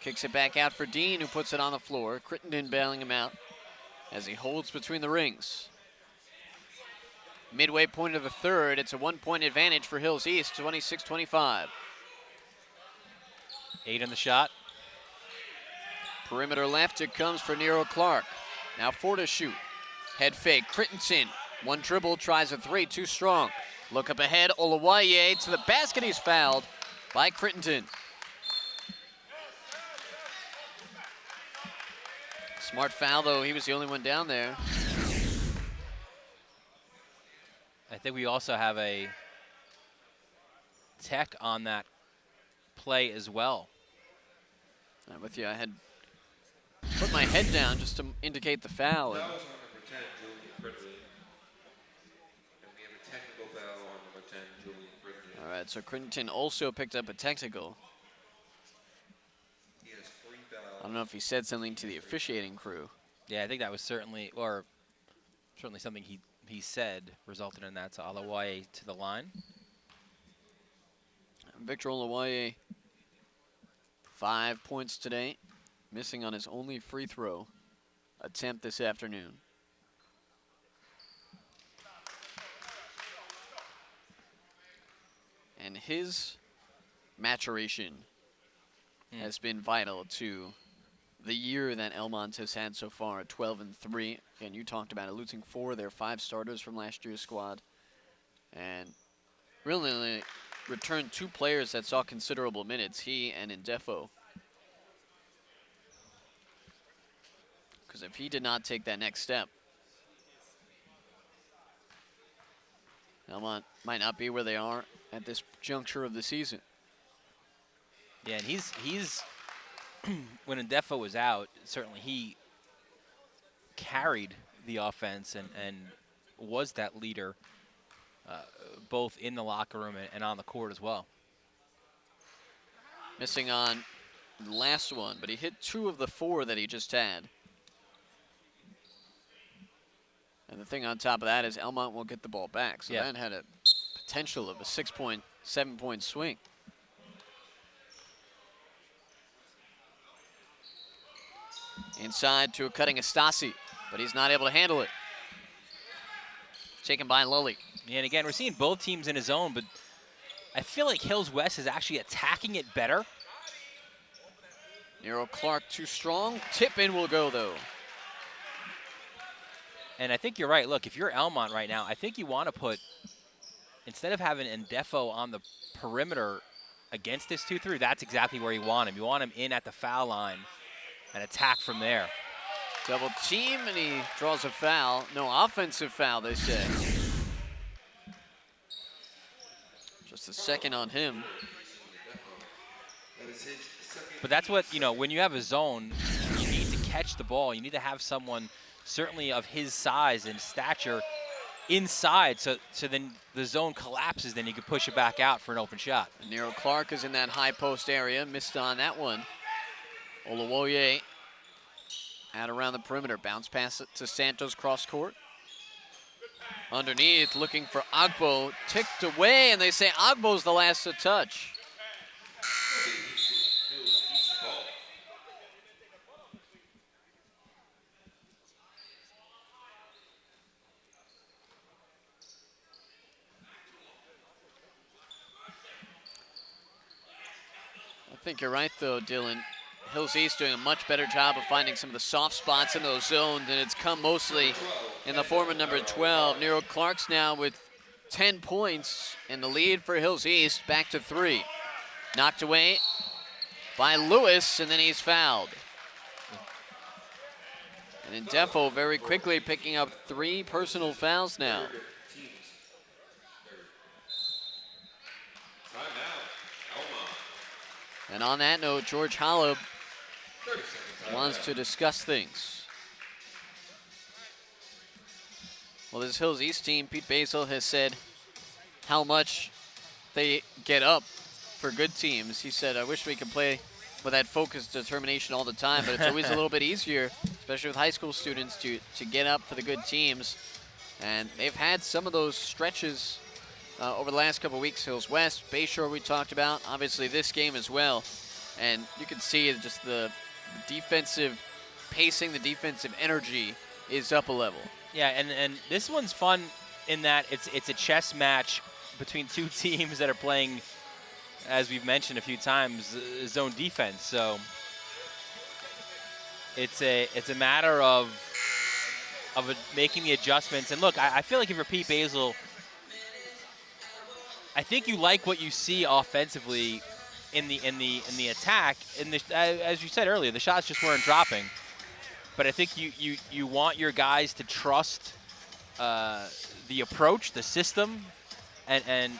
kicks it back out for Dean, who puts it on the floor. Crittenden bailing him out as he holds between the rings. Midway point of the third, it's a 1-point advantage for Hills East, 26-25. 8 on the shot. Perimeter left, it comes for Nero Clark. Now 4 to shoot. Head fake, Crittenden. One dribble, tries a 3, too strong. Look up ahead, Olawaye to the basket, he's fouled by Crittenden. Smart foul, though, he was the only one down there. I think we also have a tech on that play as well. I'm with you, I had put my head down just to indicate the foul. Foul is on number 10, Julian Crittenden. And we have a technical foul on number 10, Julian Crittenden. All right, so Crittenden also picked up a technical. He has 3 fouls. I don't know if he said something to the officiating crew. Yeah, I think that was certainly something he said resulted in that. So Olawaye to the line. Victor Olawaye, 5 points today, missing on his only free throw attempt this afternoon. And his maturation has been vital to the year that Elmont has had so far at 12-3. Again, you talked about it, losing 4 of their 5 starters from last year's squad. And really returned 2 players that saw considerable minutes, he and Indefo. Because if he did not take that next step, Elmont might not be where they are at this juncture of the season. Yeah, and he's when Indefo was out, certainly he carried the offense and was that leader both in the locker room and on the court as well. Missing on the last one, but he hit 2 of the 4 that he just had. And the thing on top of that is Elmont will get the ball back. So that had a potential of a 6-point, 7-point swing. Inside to a cutting Astasi, but he's not able to handle it. Taken by Lully. Yeah, and again, we're seeing both teams in his zone, but I feel like Hills West is actually attacking it better. Nero Clark too strong. Tip in will go, though. And I think you're right. Look, if you're Elmont right now, I think you want to put, instead of having Indefo on the perimeter against this 2-3, that's exactly where you want him. You want him in at the foul line and attack from there. Double team, and he draws a foul. No offensive foul, they say. Just a second on him. But that's what, when you have a zone, you need to catch the ball. You need to have someone certainly of his size and stature inside, so then the zone collapses, then you can push it back out for an open shot. Nero Clark is in that high post area, missed on that one. Olawoye out around the perimeter, bounce pass it to Santos cross court. Underneath, looking for Agbo, ticked away, and they say Agbo's the last to touch. I think you're right, though, Dylan. Hills East doing a much better job of finding some of the soft spots in those zones, and it's come mostly in the form of number 12. Nero Clark's now with 10 points, and the lead for Hills East back to 3. Knocked away by Lewis, and then he's fouled. And Indefo very quickly picking up 3 personal fouls now. And on that note, George Holub wants to discuss things. Well, this Hills East team, Pete Basil has said how much they get up for good teams. He said, I wish we could play with that focused determination all the time, but it's always a little bit easier, especially with high school students, to get up for the good teams. And they've had some of those stretches over the last couple weeks. Hills West, Bayshore we talked about, obviously this game as well. And you can see just the defensive pacing, the defensive energy is up a level. Yeah, and this one's fun in that it's a chess match between two teams that are playing, as we've mentioned a few times, zone defense. So it's a matter of making the adjustments. And look, I feel like if you're Pete Basil, I think you like what you see offensively in the attack. As you said earlier, the shots just weren't dropping. But I think you want your guys to trust the approach, the system, and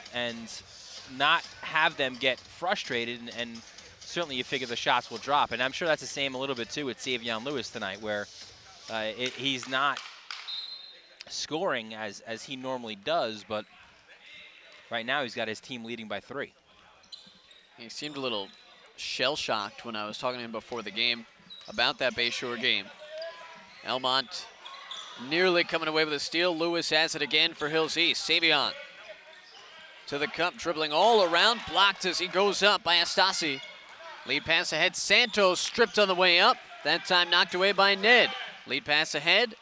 not have them get frustrated. And certainly you figure the shots will drop. And I'm sure that's the same a little bit too with Savion Lewis tonight, where he's not scoring as he normally does, but right now he's got his team leading by 3. He seemed a little shell-shocked when I was talking to him before the game about that Bayshore game. Elmont nearly coming away with a steal. Lewis has it again for Hills East. Savion to the cup, dribbling all around, blocked as he goes up by Astasi. Lead pass ahead, Santos stripped on the way up. That time knocked away by Ned. Lead pass ahead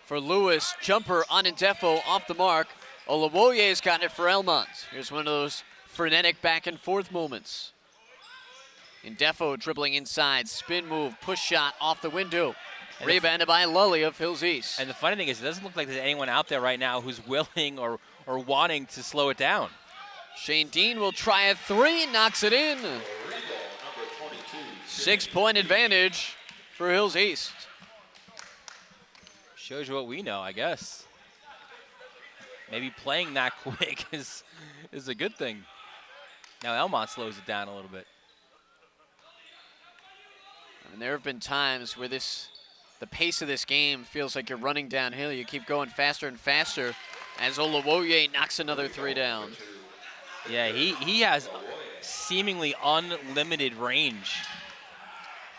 for Lewis. Jumper on Indefo, off the mark. Olawoye's got it for Elmont. Here's one of those frenetic back and forth moments. Indefo dribbling inside, spin move, push shot off the window. Rebounded by Lully of Hills East. And the funny thing is, it doesn't look like there's anyone out there right now who's willing or wanting to slow it down. Shane Dean will try a 3, knocks it in. 6-point advantage for Hills East. Shows you what we know, I guess. Maybe playing that quick is a good thing. Now Elmont slows it down a little bit. And there have been times where the pace of this game feels like you're running downhill. You keep going faster and faster as Olawoye knocks another 3 down. Yeah, he has seemingly unlimited range.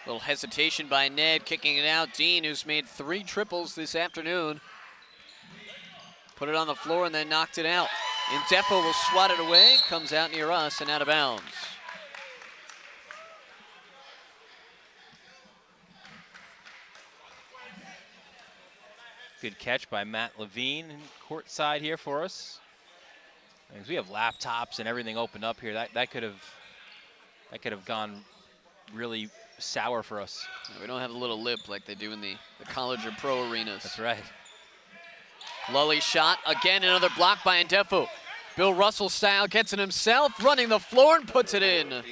Little hesitation by Ned, kicking it out. Dean, who's made 3 triples this afternoon, put it on the floor and then knocked it out. Indefo will swat it away, comes out near us and out of bounds. Good catch by Matt Levine, courtside here for us. As we have laptops and everything opened up here, that could have gone really sour for us. We don't have a little lip like they do in the college or pro arenas. That's right. Lully shot, again another block by Indefo. Bill Russell style, gets it himself, running the floor and puts it in.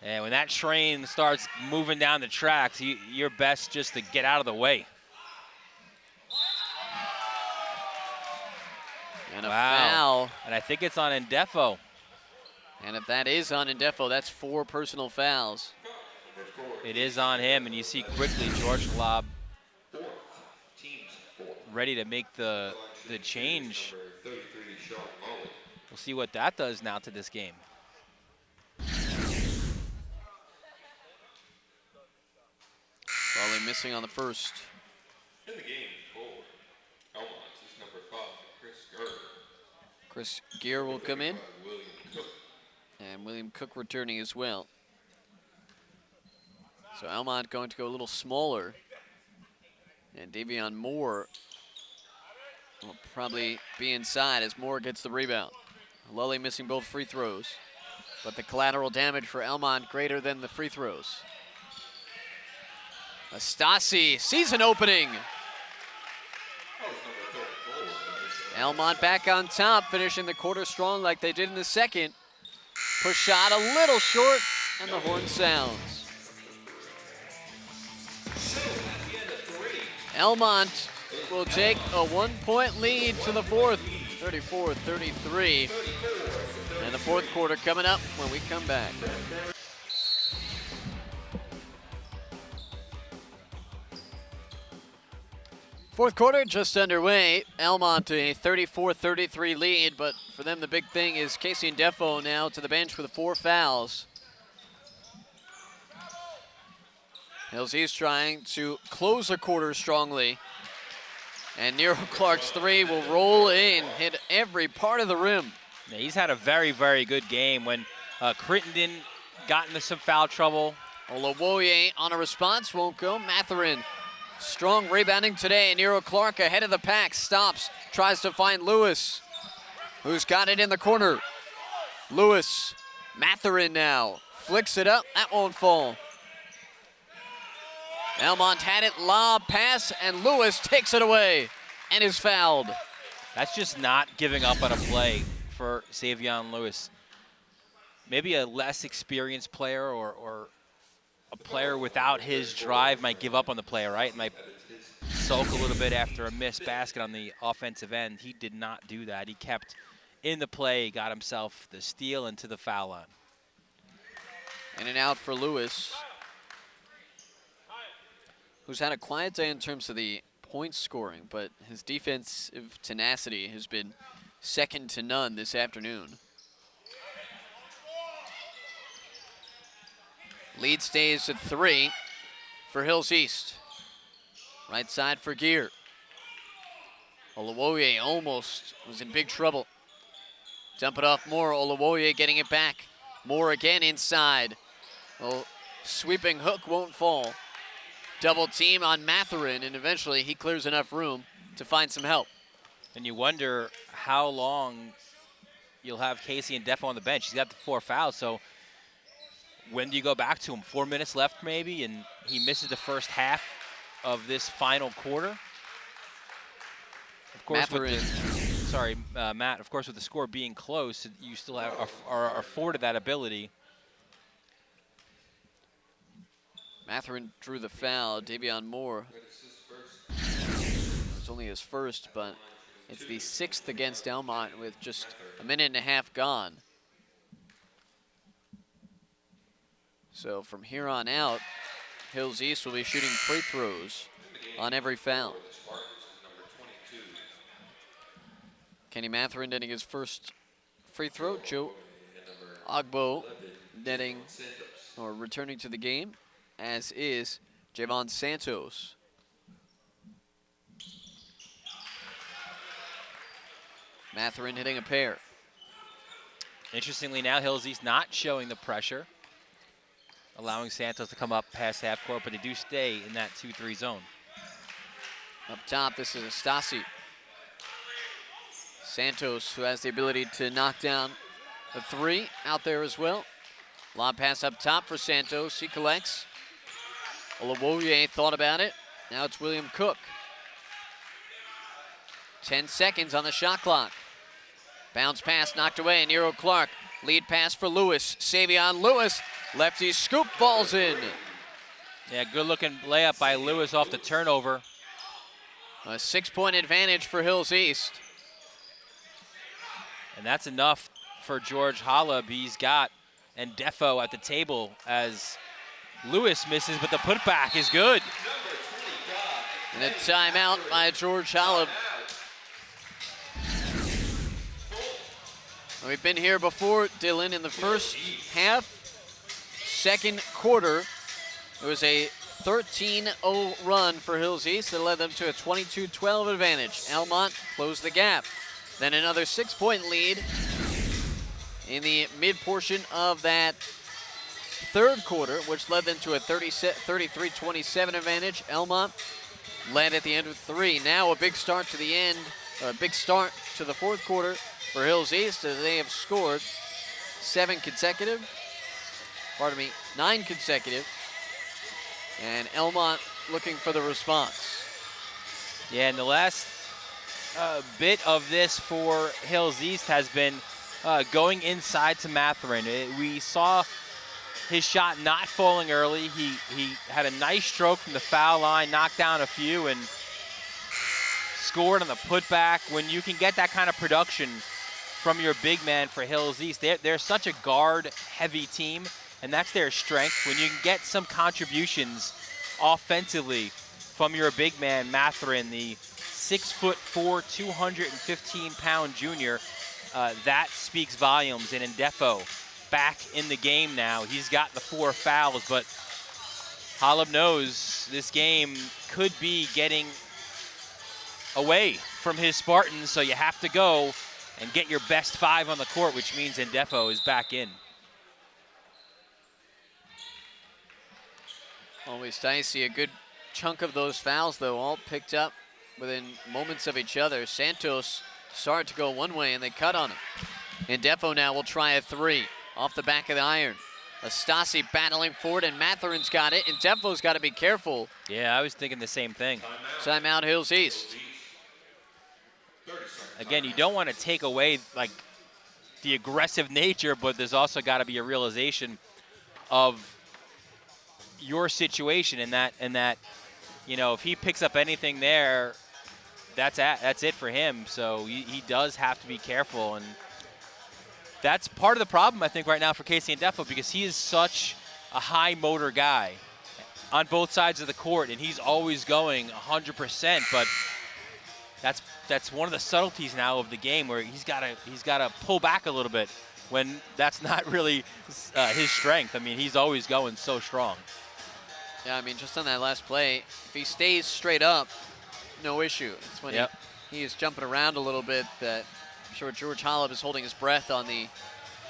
And when that train starts moving down the tracks, you're best just to get out of the way. And a foul. And I think it's on Indefo. And if that is on Indefo, that's 4 personal fouls. It is on him, and you see quickly George Lob ready to make the change. We'll see what that does now to this game. Lully missing on the first. In the game for Elmont is number 5, Chris Gerber. Chris Gear will come in. William Cook. And William Cook returning as well. So Elmont going to go a little smaller. And Davion Moore will probably be inside as Moore gets the rebound. Lully missing both free throws, but the collateral damage for Elmont greater than the free throws. Astasi, season opening. Elmont back on top, finishing the quarter strong like they did in the second. Push shot a little short, and the horn sounds. Elmont will take a 1-point lead to the fourth, 34-33. And the fourth quarter coming up when we come back. Fourth quarter just underway. Elmont a 34-33 lead, but for them the big thing is Casey and Defo now to the bench with 4 fouls. Hills East trying to close the quarter strongly. And Nero Clark's 3 will roll in, hit every part of the rim. Yeah, he's had a very, very good game. When Crittenden got into some foul trouble. Olawoye on a response, won't go. Matherin, strong rebounding today. Nero Clark ahead of the pack, stops, tries to find Lewis, who's got it in the corner. Lewis, Matherin now, flicks it up, that won't fall. Elmont had it, lob, pass, and Lewis takes it away and is fouled. That's just not giving up on a play for Savion Lewis. Maybe a less experienced player or a player without his drive might give up on the play, right? Might sulk a little bit after a missed basket on the offensive end. He did not do that. He kept in the play, got himself the steal into the foul line. In and out for Lewis, who's had a quiet day in terms of the point scoring, but his defensive tenacity has been second to none this afternoon. Lead stays at 3 for Hills East. Right side for Gear. Olawoye almost was in big trouble. Dump it off Moore. Olawoye getting it back. Moore again inside. Well, sweeping hook won't fall. Double team on Matherin, and eventually he clears enough room to find some help. And you wonder how long you'll have Casey and Defo on the bench. He's got the 4 fouls, so when do you go back to him? 4 minutes left maybe, and he misses the first half of this final quarter? Of course, Matt, of course, with the score being close, you still are afforded that ability. Matherin drew the foul. Davion Moore. It's only his first, but it's the 6th against Elmont with just a minute and a half gone. So from here on out, Hills East will be shooting free throws on every foul. Kenny Matherin netting his first free throw. Joe Ogbo netting or returning to the game, as is Javon Santos. Matherin hitting a pair. Interestingly now, Hills East not showing the pressure, allowing Santos to come up past half court, but they do stay in that 2-3 zone. Up top, this is Stasi. Santos, who has the ability to knock down a 3 out there as well. Lob pass up top for Santos. He collects. Olawoye thought about it. Now it's William Cook. 10 seconds on the shot clock. Bounce pass knocked away. Nero Clark. Lead pass for Lewis. Savion Lewis. Lefty scoop falls in. Yeah, good looking layup by Lewis off the turnover. A 6-point advantage for Hills East. And that's enough for George Hollab. He's got and Defo at the table as Lewis misses, but the putback is good. And a timeout by George Hollab. We've been here before, Dylan, in the first half, second quarter. It was a 13-0 run for Hills East that led them to a 22-12 advantage. Elmont closed the gap. Then another 6-point lead in the mid-portion of that third quarter, which led them to a 33-27 advantage. Elmont led at the end of 3. Now a big start to the end, or a big start to the fourth quarter for Hills East, as they have scored 9 consecutive. And Elmont looking for the response. Yeah, and the last bit of this for Hills East has been going inside to Matherin. We saw his shot not falling early. He had a nice stroke from the foul line, knocked down a few, and scored on the putback. When you can get that kind of production from your big man for Hills East. They're such a guard-heavy team, and that's their strength. When you can get some contributions offensively from your big man, Matherin, the 6'4", 215-pound junior, that speaks volumes. And Indefo back in the game now. He's got the 4 fouls, but Holub knows this game could be getting away from his Spartans, so you have to go and get your best 5 on the court, which means Indefo is back in. Always dicey. A good chunk of those fouls, though, all picked up within moments of each other. Santos started to go one way, and they cut on him. Indefo now will try a 3 off the back of the iron. Astasi battling forward, and Matherin's got it. Indefo's got to be careful. Yeah, I was thinking the same thing. Timeout, Hills East. Again, you don't want to take away like the aggressive nature, but there's also got to be a realization of your situation, and that you know, if he picks up anything there, that's it for him. So he does have to be careful, and that's part of the problem, I think, right now for Casey Indefo, because he is such a high motor guy on both sides of the court, and he's always going 100%. But that's one of the subtleties now of the game, where he's got to pull back a little bit when that's not really his strength. I mean, he's always going so strong. Yeah, I mean, just on that last play, if he stays straight up, no issue. It's when he is jumping around a little bit that I'm sure George Holub is holding his breath on the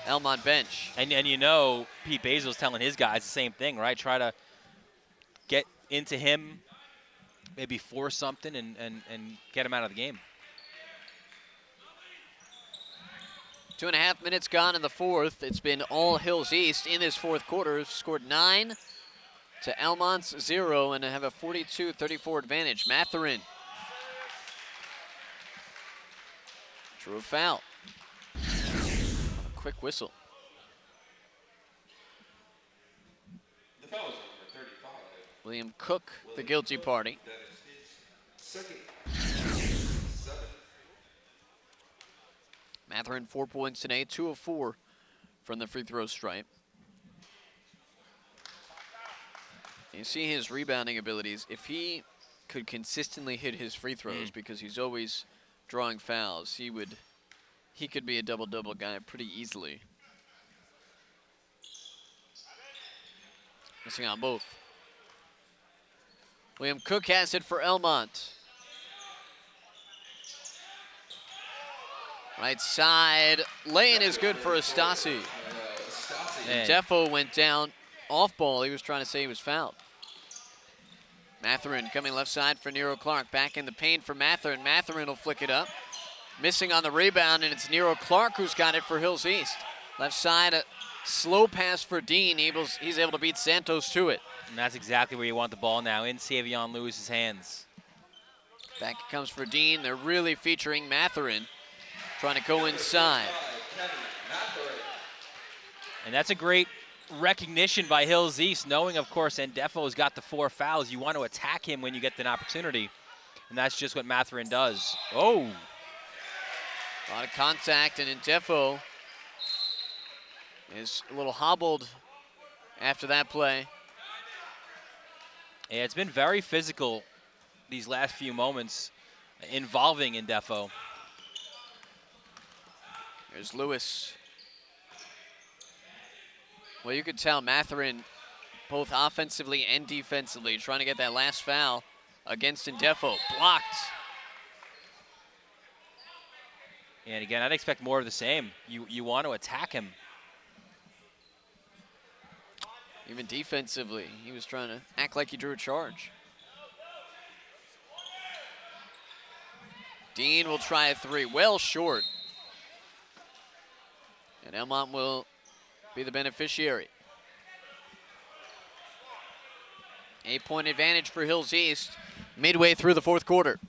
Elmont bench. And you know, Pete Basil's telling his guys the same thing, right? Try to get into him, maybe force something, and get him out of the game. 2.5 minutes gone in the fourth. It's been all Hills East in this fourth quarter. Scored 9 to Elmont's 0, and have a 42-34 advantage. Matherin drew a foul. A quick whistle. The foul is number 35. William Cook, the guilty party. That is his second. 7. Matherin 4 points today, 2 of 4 from the free throw stripe. You see his rebounding abilities. If he could consistently hit his free throws, because he's always drawing fouls, he could be a double-double guy pretty easily. Missing on both. William Cook has it for Elmont. Right side, lay-in is good for Astasi. Defo went down off ball. He was trying to say he was fouled. Matherin coming left side for Nero Clark. Back in the paint for Matherin. Matherin will flick it up. Missing on the rebound, and it's Nero Clark who's got it for Hills East. Left side, a slow pass for Dean. He's able to beat Santos to it. And that's exactly where you want the ball now, in Savion Lewis's hands. Back it comes for Dean. They're really featuring Matherin, trying to go inside. And that's a great recognition by Hills East, knowing, of course, Indefo's got the 4 fouls. You want to attack him when you get an opportunity, and that's just what Matherin does. Oh! A lot of contact, and Indefo is a little hobbled after that play. Yeah, it's been very physical these last few moments involving Indefo. There's Lewis. Well, you could tell Matherin, both offensively and defensively, trying to get that last foul against Indefo. Blocked. And again, I'd expect more of the same. You want to attack him. Even defensively, he was trying to act like he drew a charge. Dean will try a 3, well short. And Elmont will be the beneficiary. 8-point advantage for Hills East midway through the fourth quarter.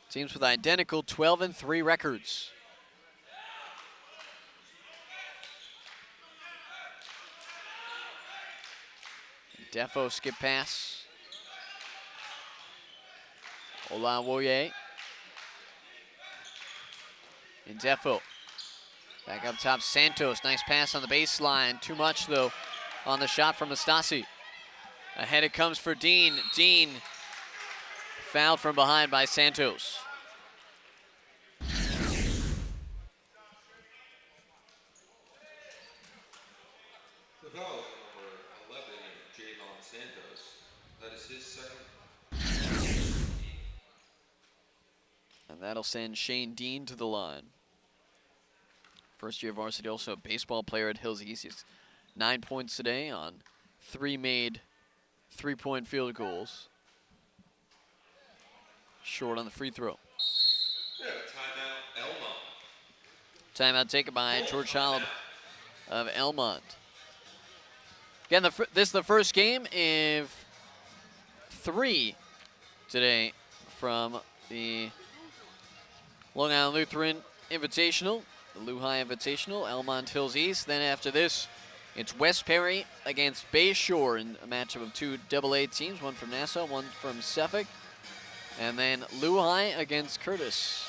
Teams with identical 12-3 records. Defo skip pass. Olawoye. Indefo. Back up top, Santos. Nice pass on the baseline. Too much, though, on the shot from Astasi. Ahead it comes for Dean. Dean fouled from behind by Santos. The foul is number 11, Javon Santos. That is his second. And that'll send Shane Dean to the line. First year varsity, also a baseball player at Hills East. He's 9 points today on 3 made three-point field goals. Short on the free throw. Yeah, timeout, Elmont. Timeout taken by George Child of Elmont. Again, this is the first game of 3 today from the Long Island Lutheran Invitational, the Lehigh Invitational, Elmont Hills East. Then after this, it's West Perry against Bay Shore in a matchup of 2 AA teams, one from Nassau, one from Suffolk. And then Lehigh against Curtis.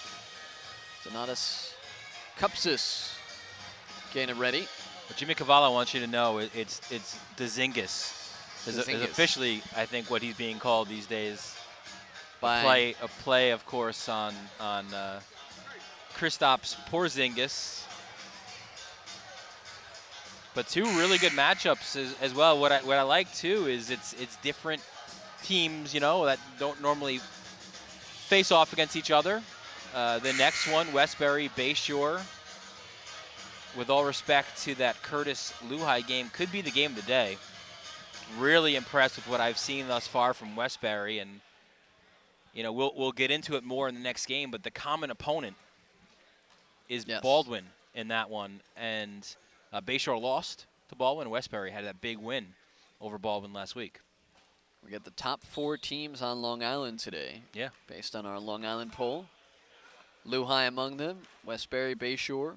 Donatus Cupsis getting it ready. What Jimmy Cavallo wants you to know it's Dezingus. Is officially, I think, what he's being called these days. By A play, of course, on Kristaps Porzingis. But 2 really good matchups as well. What I like too is it's different teams, you know, that don't normally face off against each other. The next one, Westbury Bay Shore. With all respect to that Curtis Lehigh game, could be the game of the day. Really impressed with what I've seen thus far from Westbury, and you know we'll get into it more in the next game. But the common opponent is Baldwin in that one, and Bay Shore lost to Baldwin. Westbury had that big win over Baldwin last week. We got the top 4 teams on Long Island today. Yeah. Based on our Long Island poll. Lehigh among them, Westbury, Bay Shore.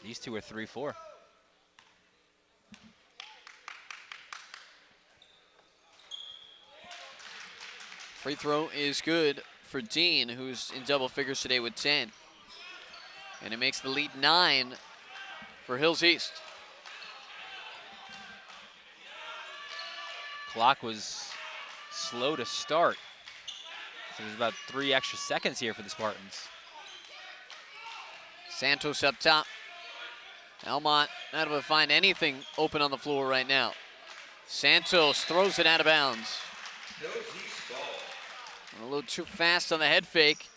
These 2 are 3-4. Free throw is good for Dean, who's in double figures today with 10. And it makes the lead 9 for Hills East. Clock was slow to start. So there's about 3 extra seconds here for the Spartans. Santos up top. Elmont not able to find anything open on the floor right now. Santos throws it out of bounds. Hills East ball. A little too fast on the head fake,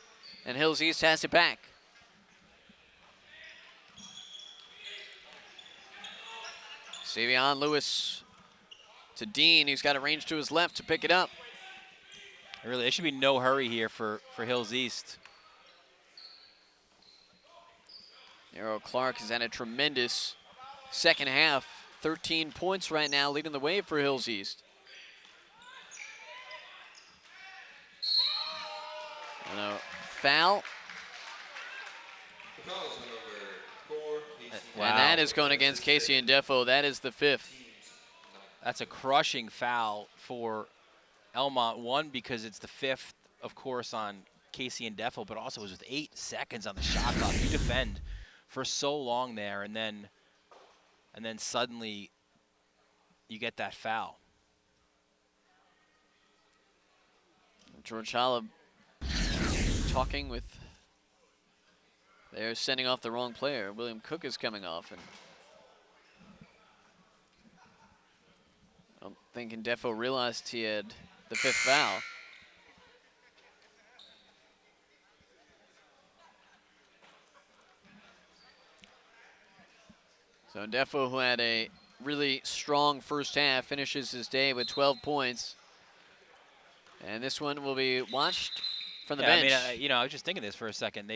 and Hills East has it back. Savion Lewis to Dean. He's got a range to his left to pick it up. Really, there should be no hurry here for Hills East. Nero Clark has had a tremendous second half. 13 points right now, leading the way for Hills East. And a foul. The foul is number 4, Casey. Wow. And that is going against Casey and Defo. That is the 5th. That's a crushing foul for Elmont. 1, because it's the 5th, of course, on Casey and Defo, but also it was with 8 seconds on the shot clock. You defend for so long there, and then suddenly you get that foul. George Holub talking with, they're sending off the wrong player. William Cook is coming off, and I don't think Indefo realized he had the 5th foul. So Indefo, who had a really strong first half, finishes his day with 12 points. And this one will be watched from the bench. I mean, I was just thinking this for a second.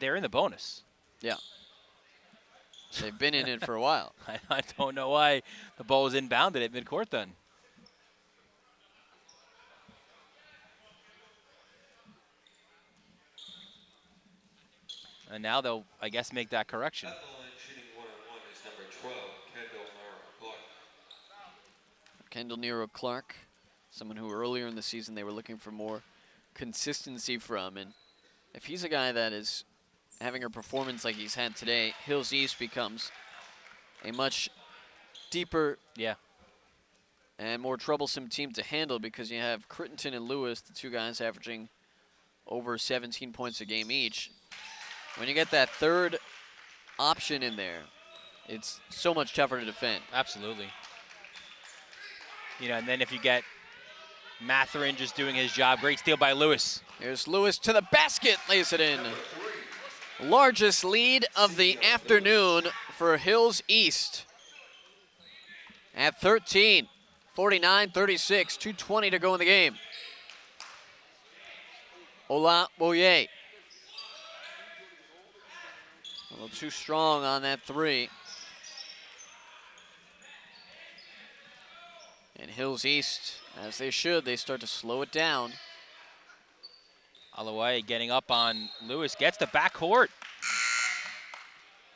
They're in the bonus. Yeah. They've been in it for a while. I don't know why the ball was inbounded at midcourt then. And now they'll, I guess, make that correction. At the line shooting 1-on-1 is number 12, Kendall Clark. Kendall Nero Clark, someone who earlier in the season they were looking for more consistency from, and if he's a guy that is having a performance like he's had today, Hills East becomes a much deeper Yeah. and more troublesome team to handle because you have Crittenton and Lewis, the two guys averaging over 17 points a game each. When you get that third option in there, it's so much tougher to defend. Absolutely. You know, and then if you get Matherin just doing his job, great steal by Lewis. Here's Lewis to the basket, lays it in. Largest lead of the afternoon for Hills East at 13. 49-36, 2:20 to go in the game. Ola Boye. A little too strong on that three. And Hills East, as they should, they start to slow it down. Alawai getting up on Lewis, gets the backcourt.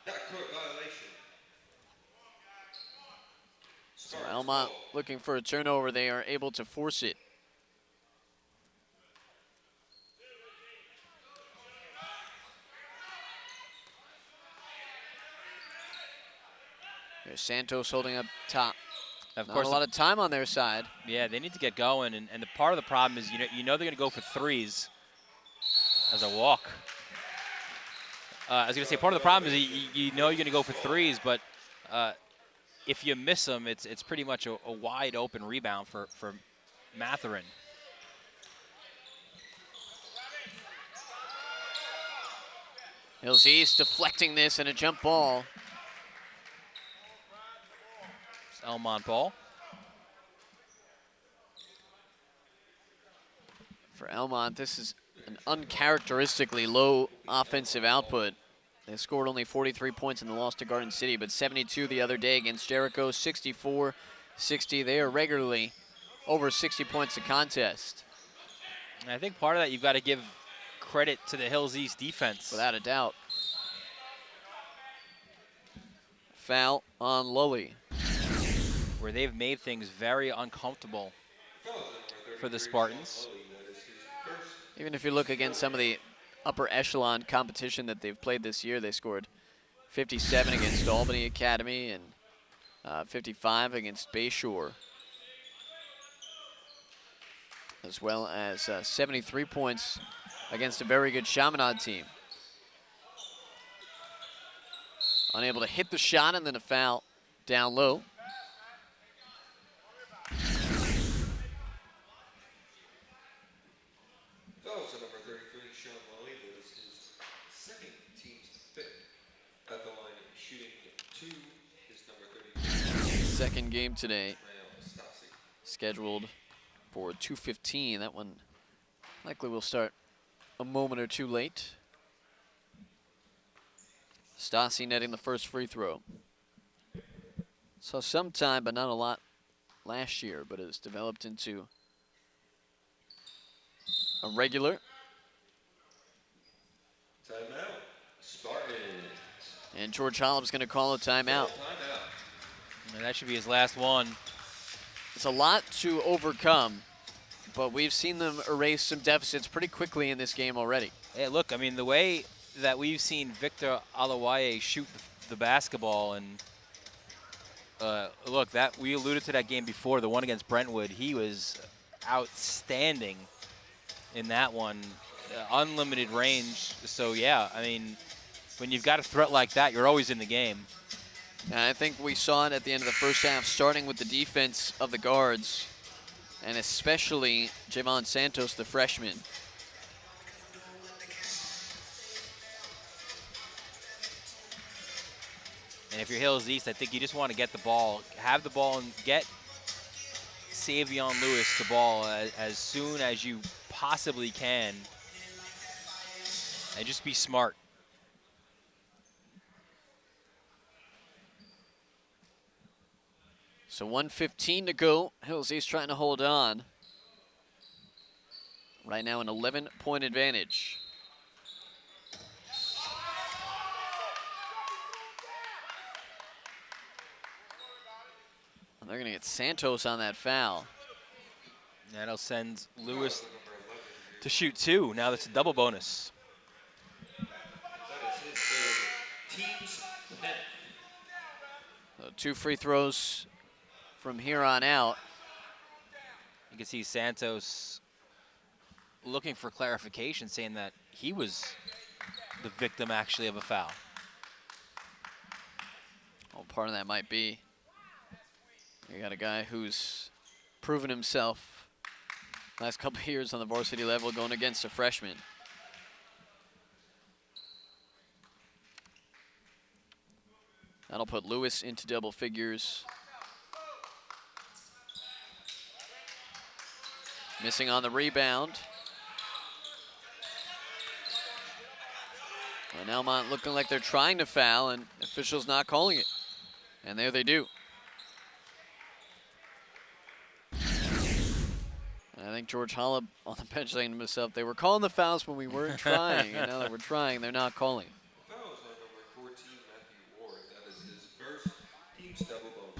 Backcourt violation. So Elmont looking for a turnover. They are able to force it. There's Santos holding up top. Of Not course, a lot of time on their side. yeah, they need to get going, and the part of the problem is, you know they're going to go for threes as a walk. I was going to say part of the problem is you know you're going to go for threes, but if you miss them, it's pretty much a wide open rebound for Matherin. Hills East deflecting this and a jump ball. It's Elmont ball. For Elmont, this is an uncharacteristically low offensive output. They scored only 43 points in the loss to Garden City, but 72 the other day against Jericho, 64, 60. They are regularly over 60 points a contest. And I think part of that you've got to give credit to the Hills East defense. Without a doubt. Foul on Lully. Where they've made things very uncomfortable for the Spartans. Even if you look against some of the upper echelon competition that they've played this year, they scored 57 against Albany Academy and 55 against Bayshore, as well as 73 points against a very good Chaminade team. Unable to hit the shot, and then a foul down low. Fouls on number 33, Sean Lilly. That is his second team's fifth at the line, shooting 2 is number 33. Second game today, Stasi. scheduled for 2:15. That one likely will start a moment or two late. Stasi netting the first free throw. Saw some time, but not a lot last year, but has developed into a regular. Timeout. Spartans. And George Hollop's going to call a timeout. Timeout. And that should be his last one. It's a lot to overcome, but we've seen them erase some deficits pretty quickly in this game already. Hey, look, I mean, the way that we've seen Victor Alawaye shoot the basketball, and look, that we alluded to that game before, the one against Brentwood. He was outstanding in that one, unlimited range. So yeah, I mean, when you've got a threat like that, you're always in the game. And I think we saw it at the end of the first half, starting with the defense of the guards, and especially Javon Santos, the freshman. And if you're Hills East, I think you just want to get the ball, have the ball, and get Savion Lewis the ball as soon as you possibly can, and just be smart. So 1:15 to go. Hills East trying to hold on. Right now an 11-point advantage. And they're going to get Santos on that foul. That'll send Lewis to shoot 2. Now that's a double bonus. 2 free throws from here on out. You can see Santos looking for clarification, saying that he was the victim actually of a foul. Well, part of that might be you got a guy who's proven himself last couple of years on the varsity level going against a freshman. That'll put Lewis into double figures. Missing on the rebound. And Elmont looking like they're trying to foul, and officials not calling it. And there they do. And I think George Hollop on the bench saying to himself, they were calling the fouls when we weren't trying, and now that we're trying, they're not calling. Fouls on number 14, Matthew Ward. That is his first team's double bonus.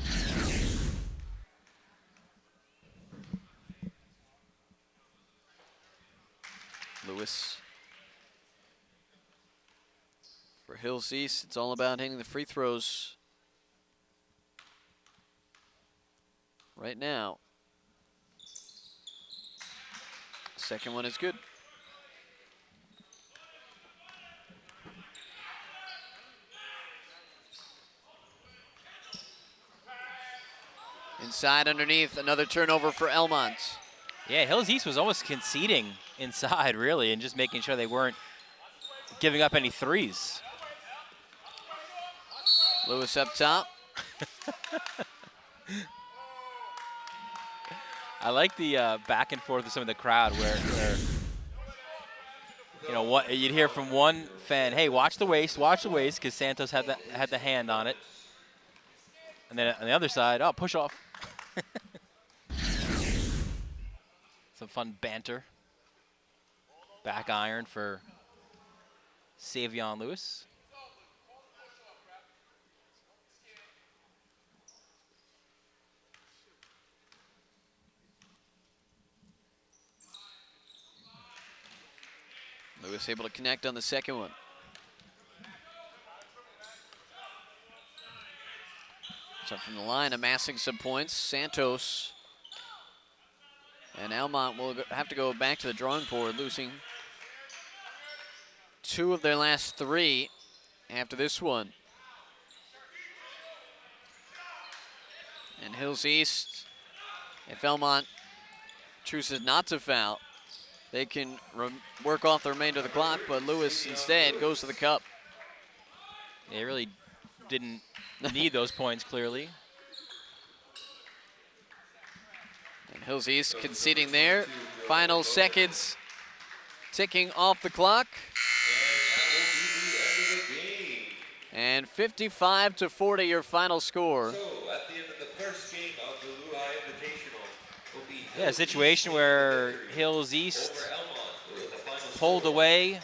Lewis. For Hills East, it's all about hitting the free throws right now. Second one is good. Inside underneath, another turnover for Elmont. Yeah, Hills East was almost conceding inside, really, and just making sure they weren't giving up any threes. Lewis up top. I like the back and forth of some of the crowd where you know, what you'd hear from one fan, hey, watch the waist, because Santos had the hand on it. And then on the other side, oh, push off. Some fun banter. Back iron for Savion Lewis. Lewis able to connect on the second one. So from the line, amassing some points, Santos and Elmont will have to go back to the drawing board, losing 2 of their last 3 after this one. And Hills East, if Elmont chooses not to foul, they can work off the remainder of the clock, but Lewis instead goes to the cup. They really didn't need those points, clearly. And Hills East conceding there. Final seconds ticking off the clock. And 55-40 your final score. So at the end of the first game of the Lehigh Invitational will be Yeah, a situation where Hills East pulled away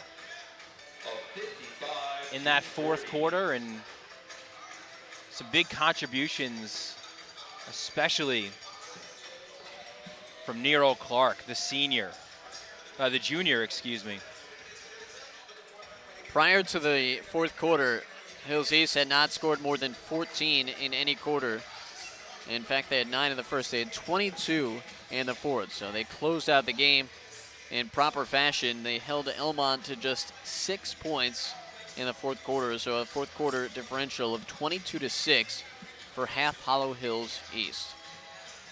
in that fourth quarter, and some big contributions, especially from Nero Clark, the junior, excuse me. Prior to the fourth quarter, Hills East had not scored more than 14 in any quarter. In fact, they had 9 in the first. They had 22 in the fourth. So they closed out the game in proper fashion. They held Elmont to just 6 points in the fourth quarter. So a fourth quarter differential of 22-6 for Half Hollow Hills East.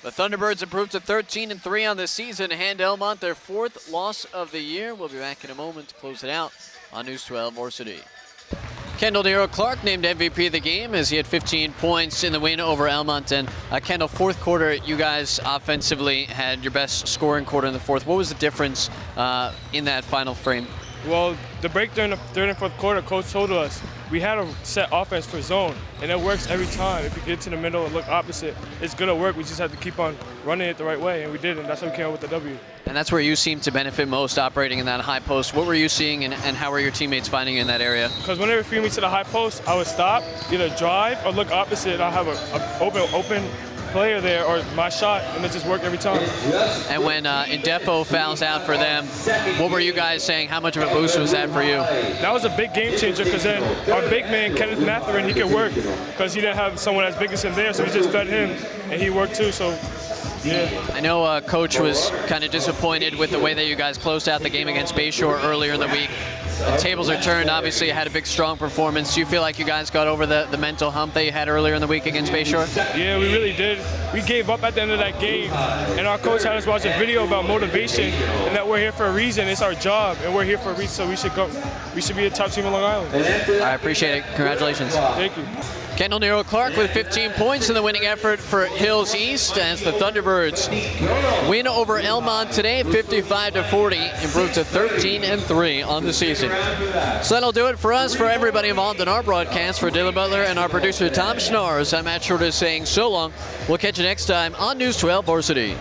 The Thunderbirds improved to 13-3 on the season, hand Elmont their 4th loss of the year. We'll be back in a moment to close it out on News 12 Varsity. Kendall Nero Clark named MVP of the game as he had 15 points in the win over Elmont. And Kendall, fourth quarter, you guys offensively had your best scoring quarter in the fourth. What was the difference in that final frame? Well, the break during the third and fourth quarter, coach told us we had a set offense for zone, and it works every time. If you get to the middle and look opposite, it's going to work. We just have to keep on running it the right way, and we did, and that's how we came up with the W. And that's where you seem to benefit most, operating in that high post. What were you seeing, and how were your teammates finding you in that area? Because whenever they feed me to the high post, I would stop, either drive or look opposite, and I'll have an open player there or my shot, and it just worked every time. And when Indefo fouls out for them, what were you guys saying? How much of a boost was that for you? That was a big game changer because then our big man, Kenneth Matherin, he could work because he didn't have someone as big as him there, so we just fed him, and he worked too, so yeah. I know Coach was kind of disappointed with the way that you guys closed out the game against Bayshore earlier in the week. The tables are turned. Obviously, you had a big, strong performance. Do you feel like you guys got over the mental hump that you had earlier in the week against Bayshore? Yeah, we really did. We gave up at the end of that game, and our coach had us watch a video about motivation and that we're here for a reason. It's our job, and we're here for a reason, so we should go. We should be a top team in Long Island. I appreciate it. Congratulations. Thank you. Kendall Nero Clark with 15 points in the winning effort for Hills East as the Thunderbirds win over Elmont today, 55-40, improved to 13-3 on the season. So that'll do it for us, for everybody involved in our broadcast. For Dylan Butler and our producer Tom Schnars, I'm Matt Shorter saying so long. We'll catch you next time on News 12 Varsity.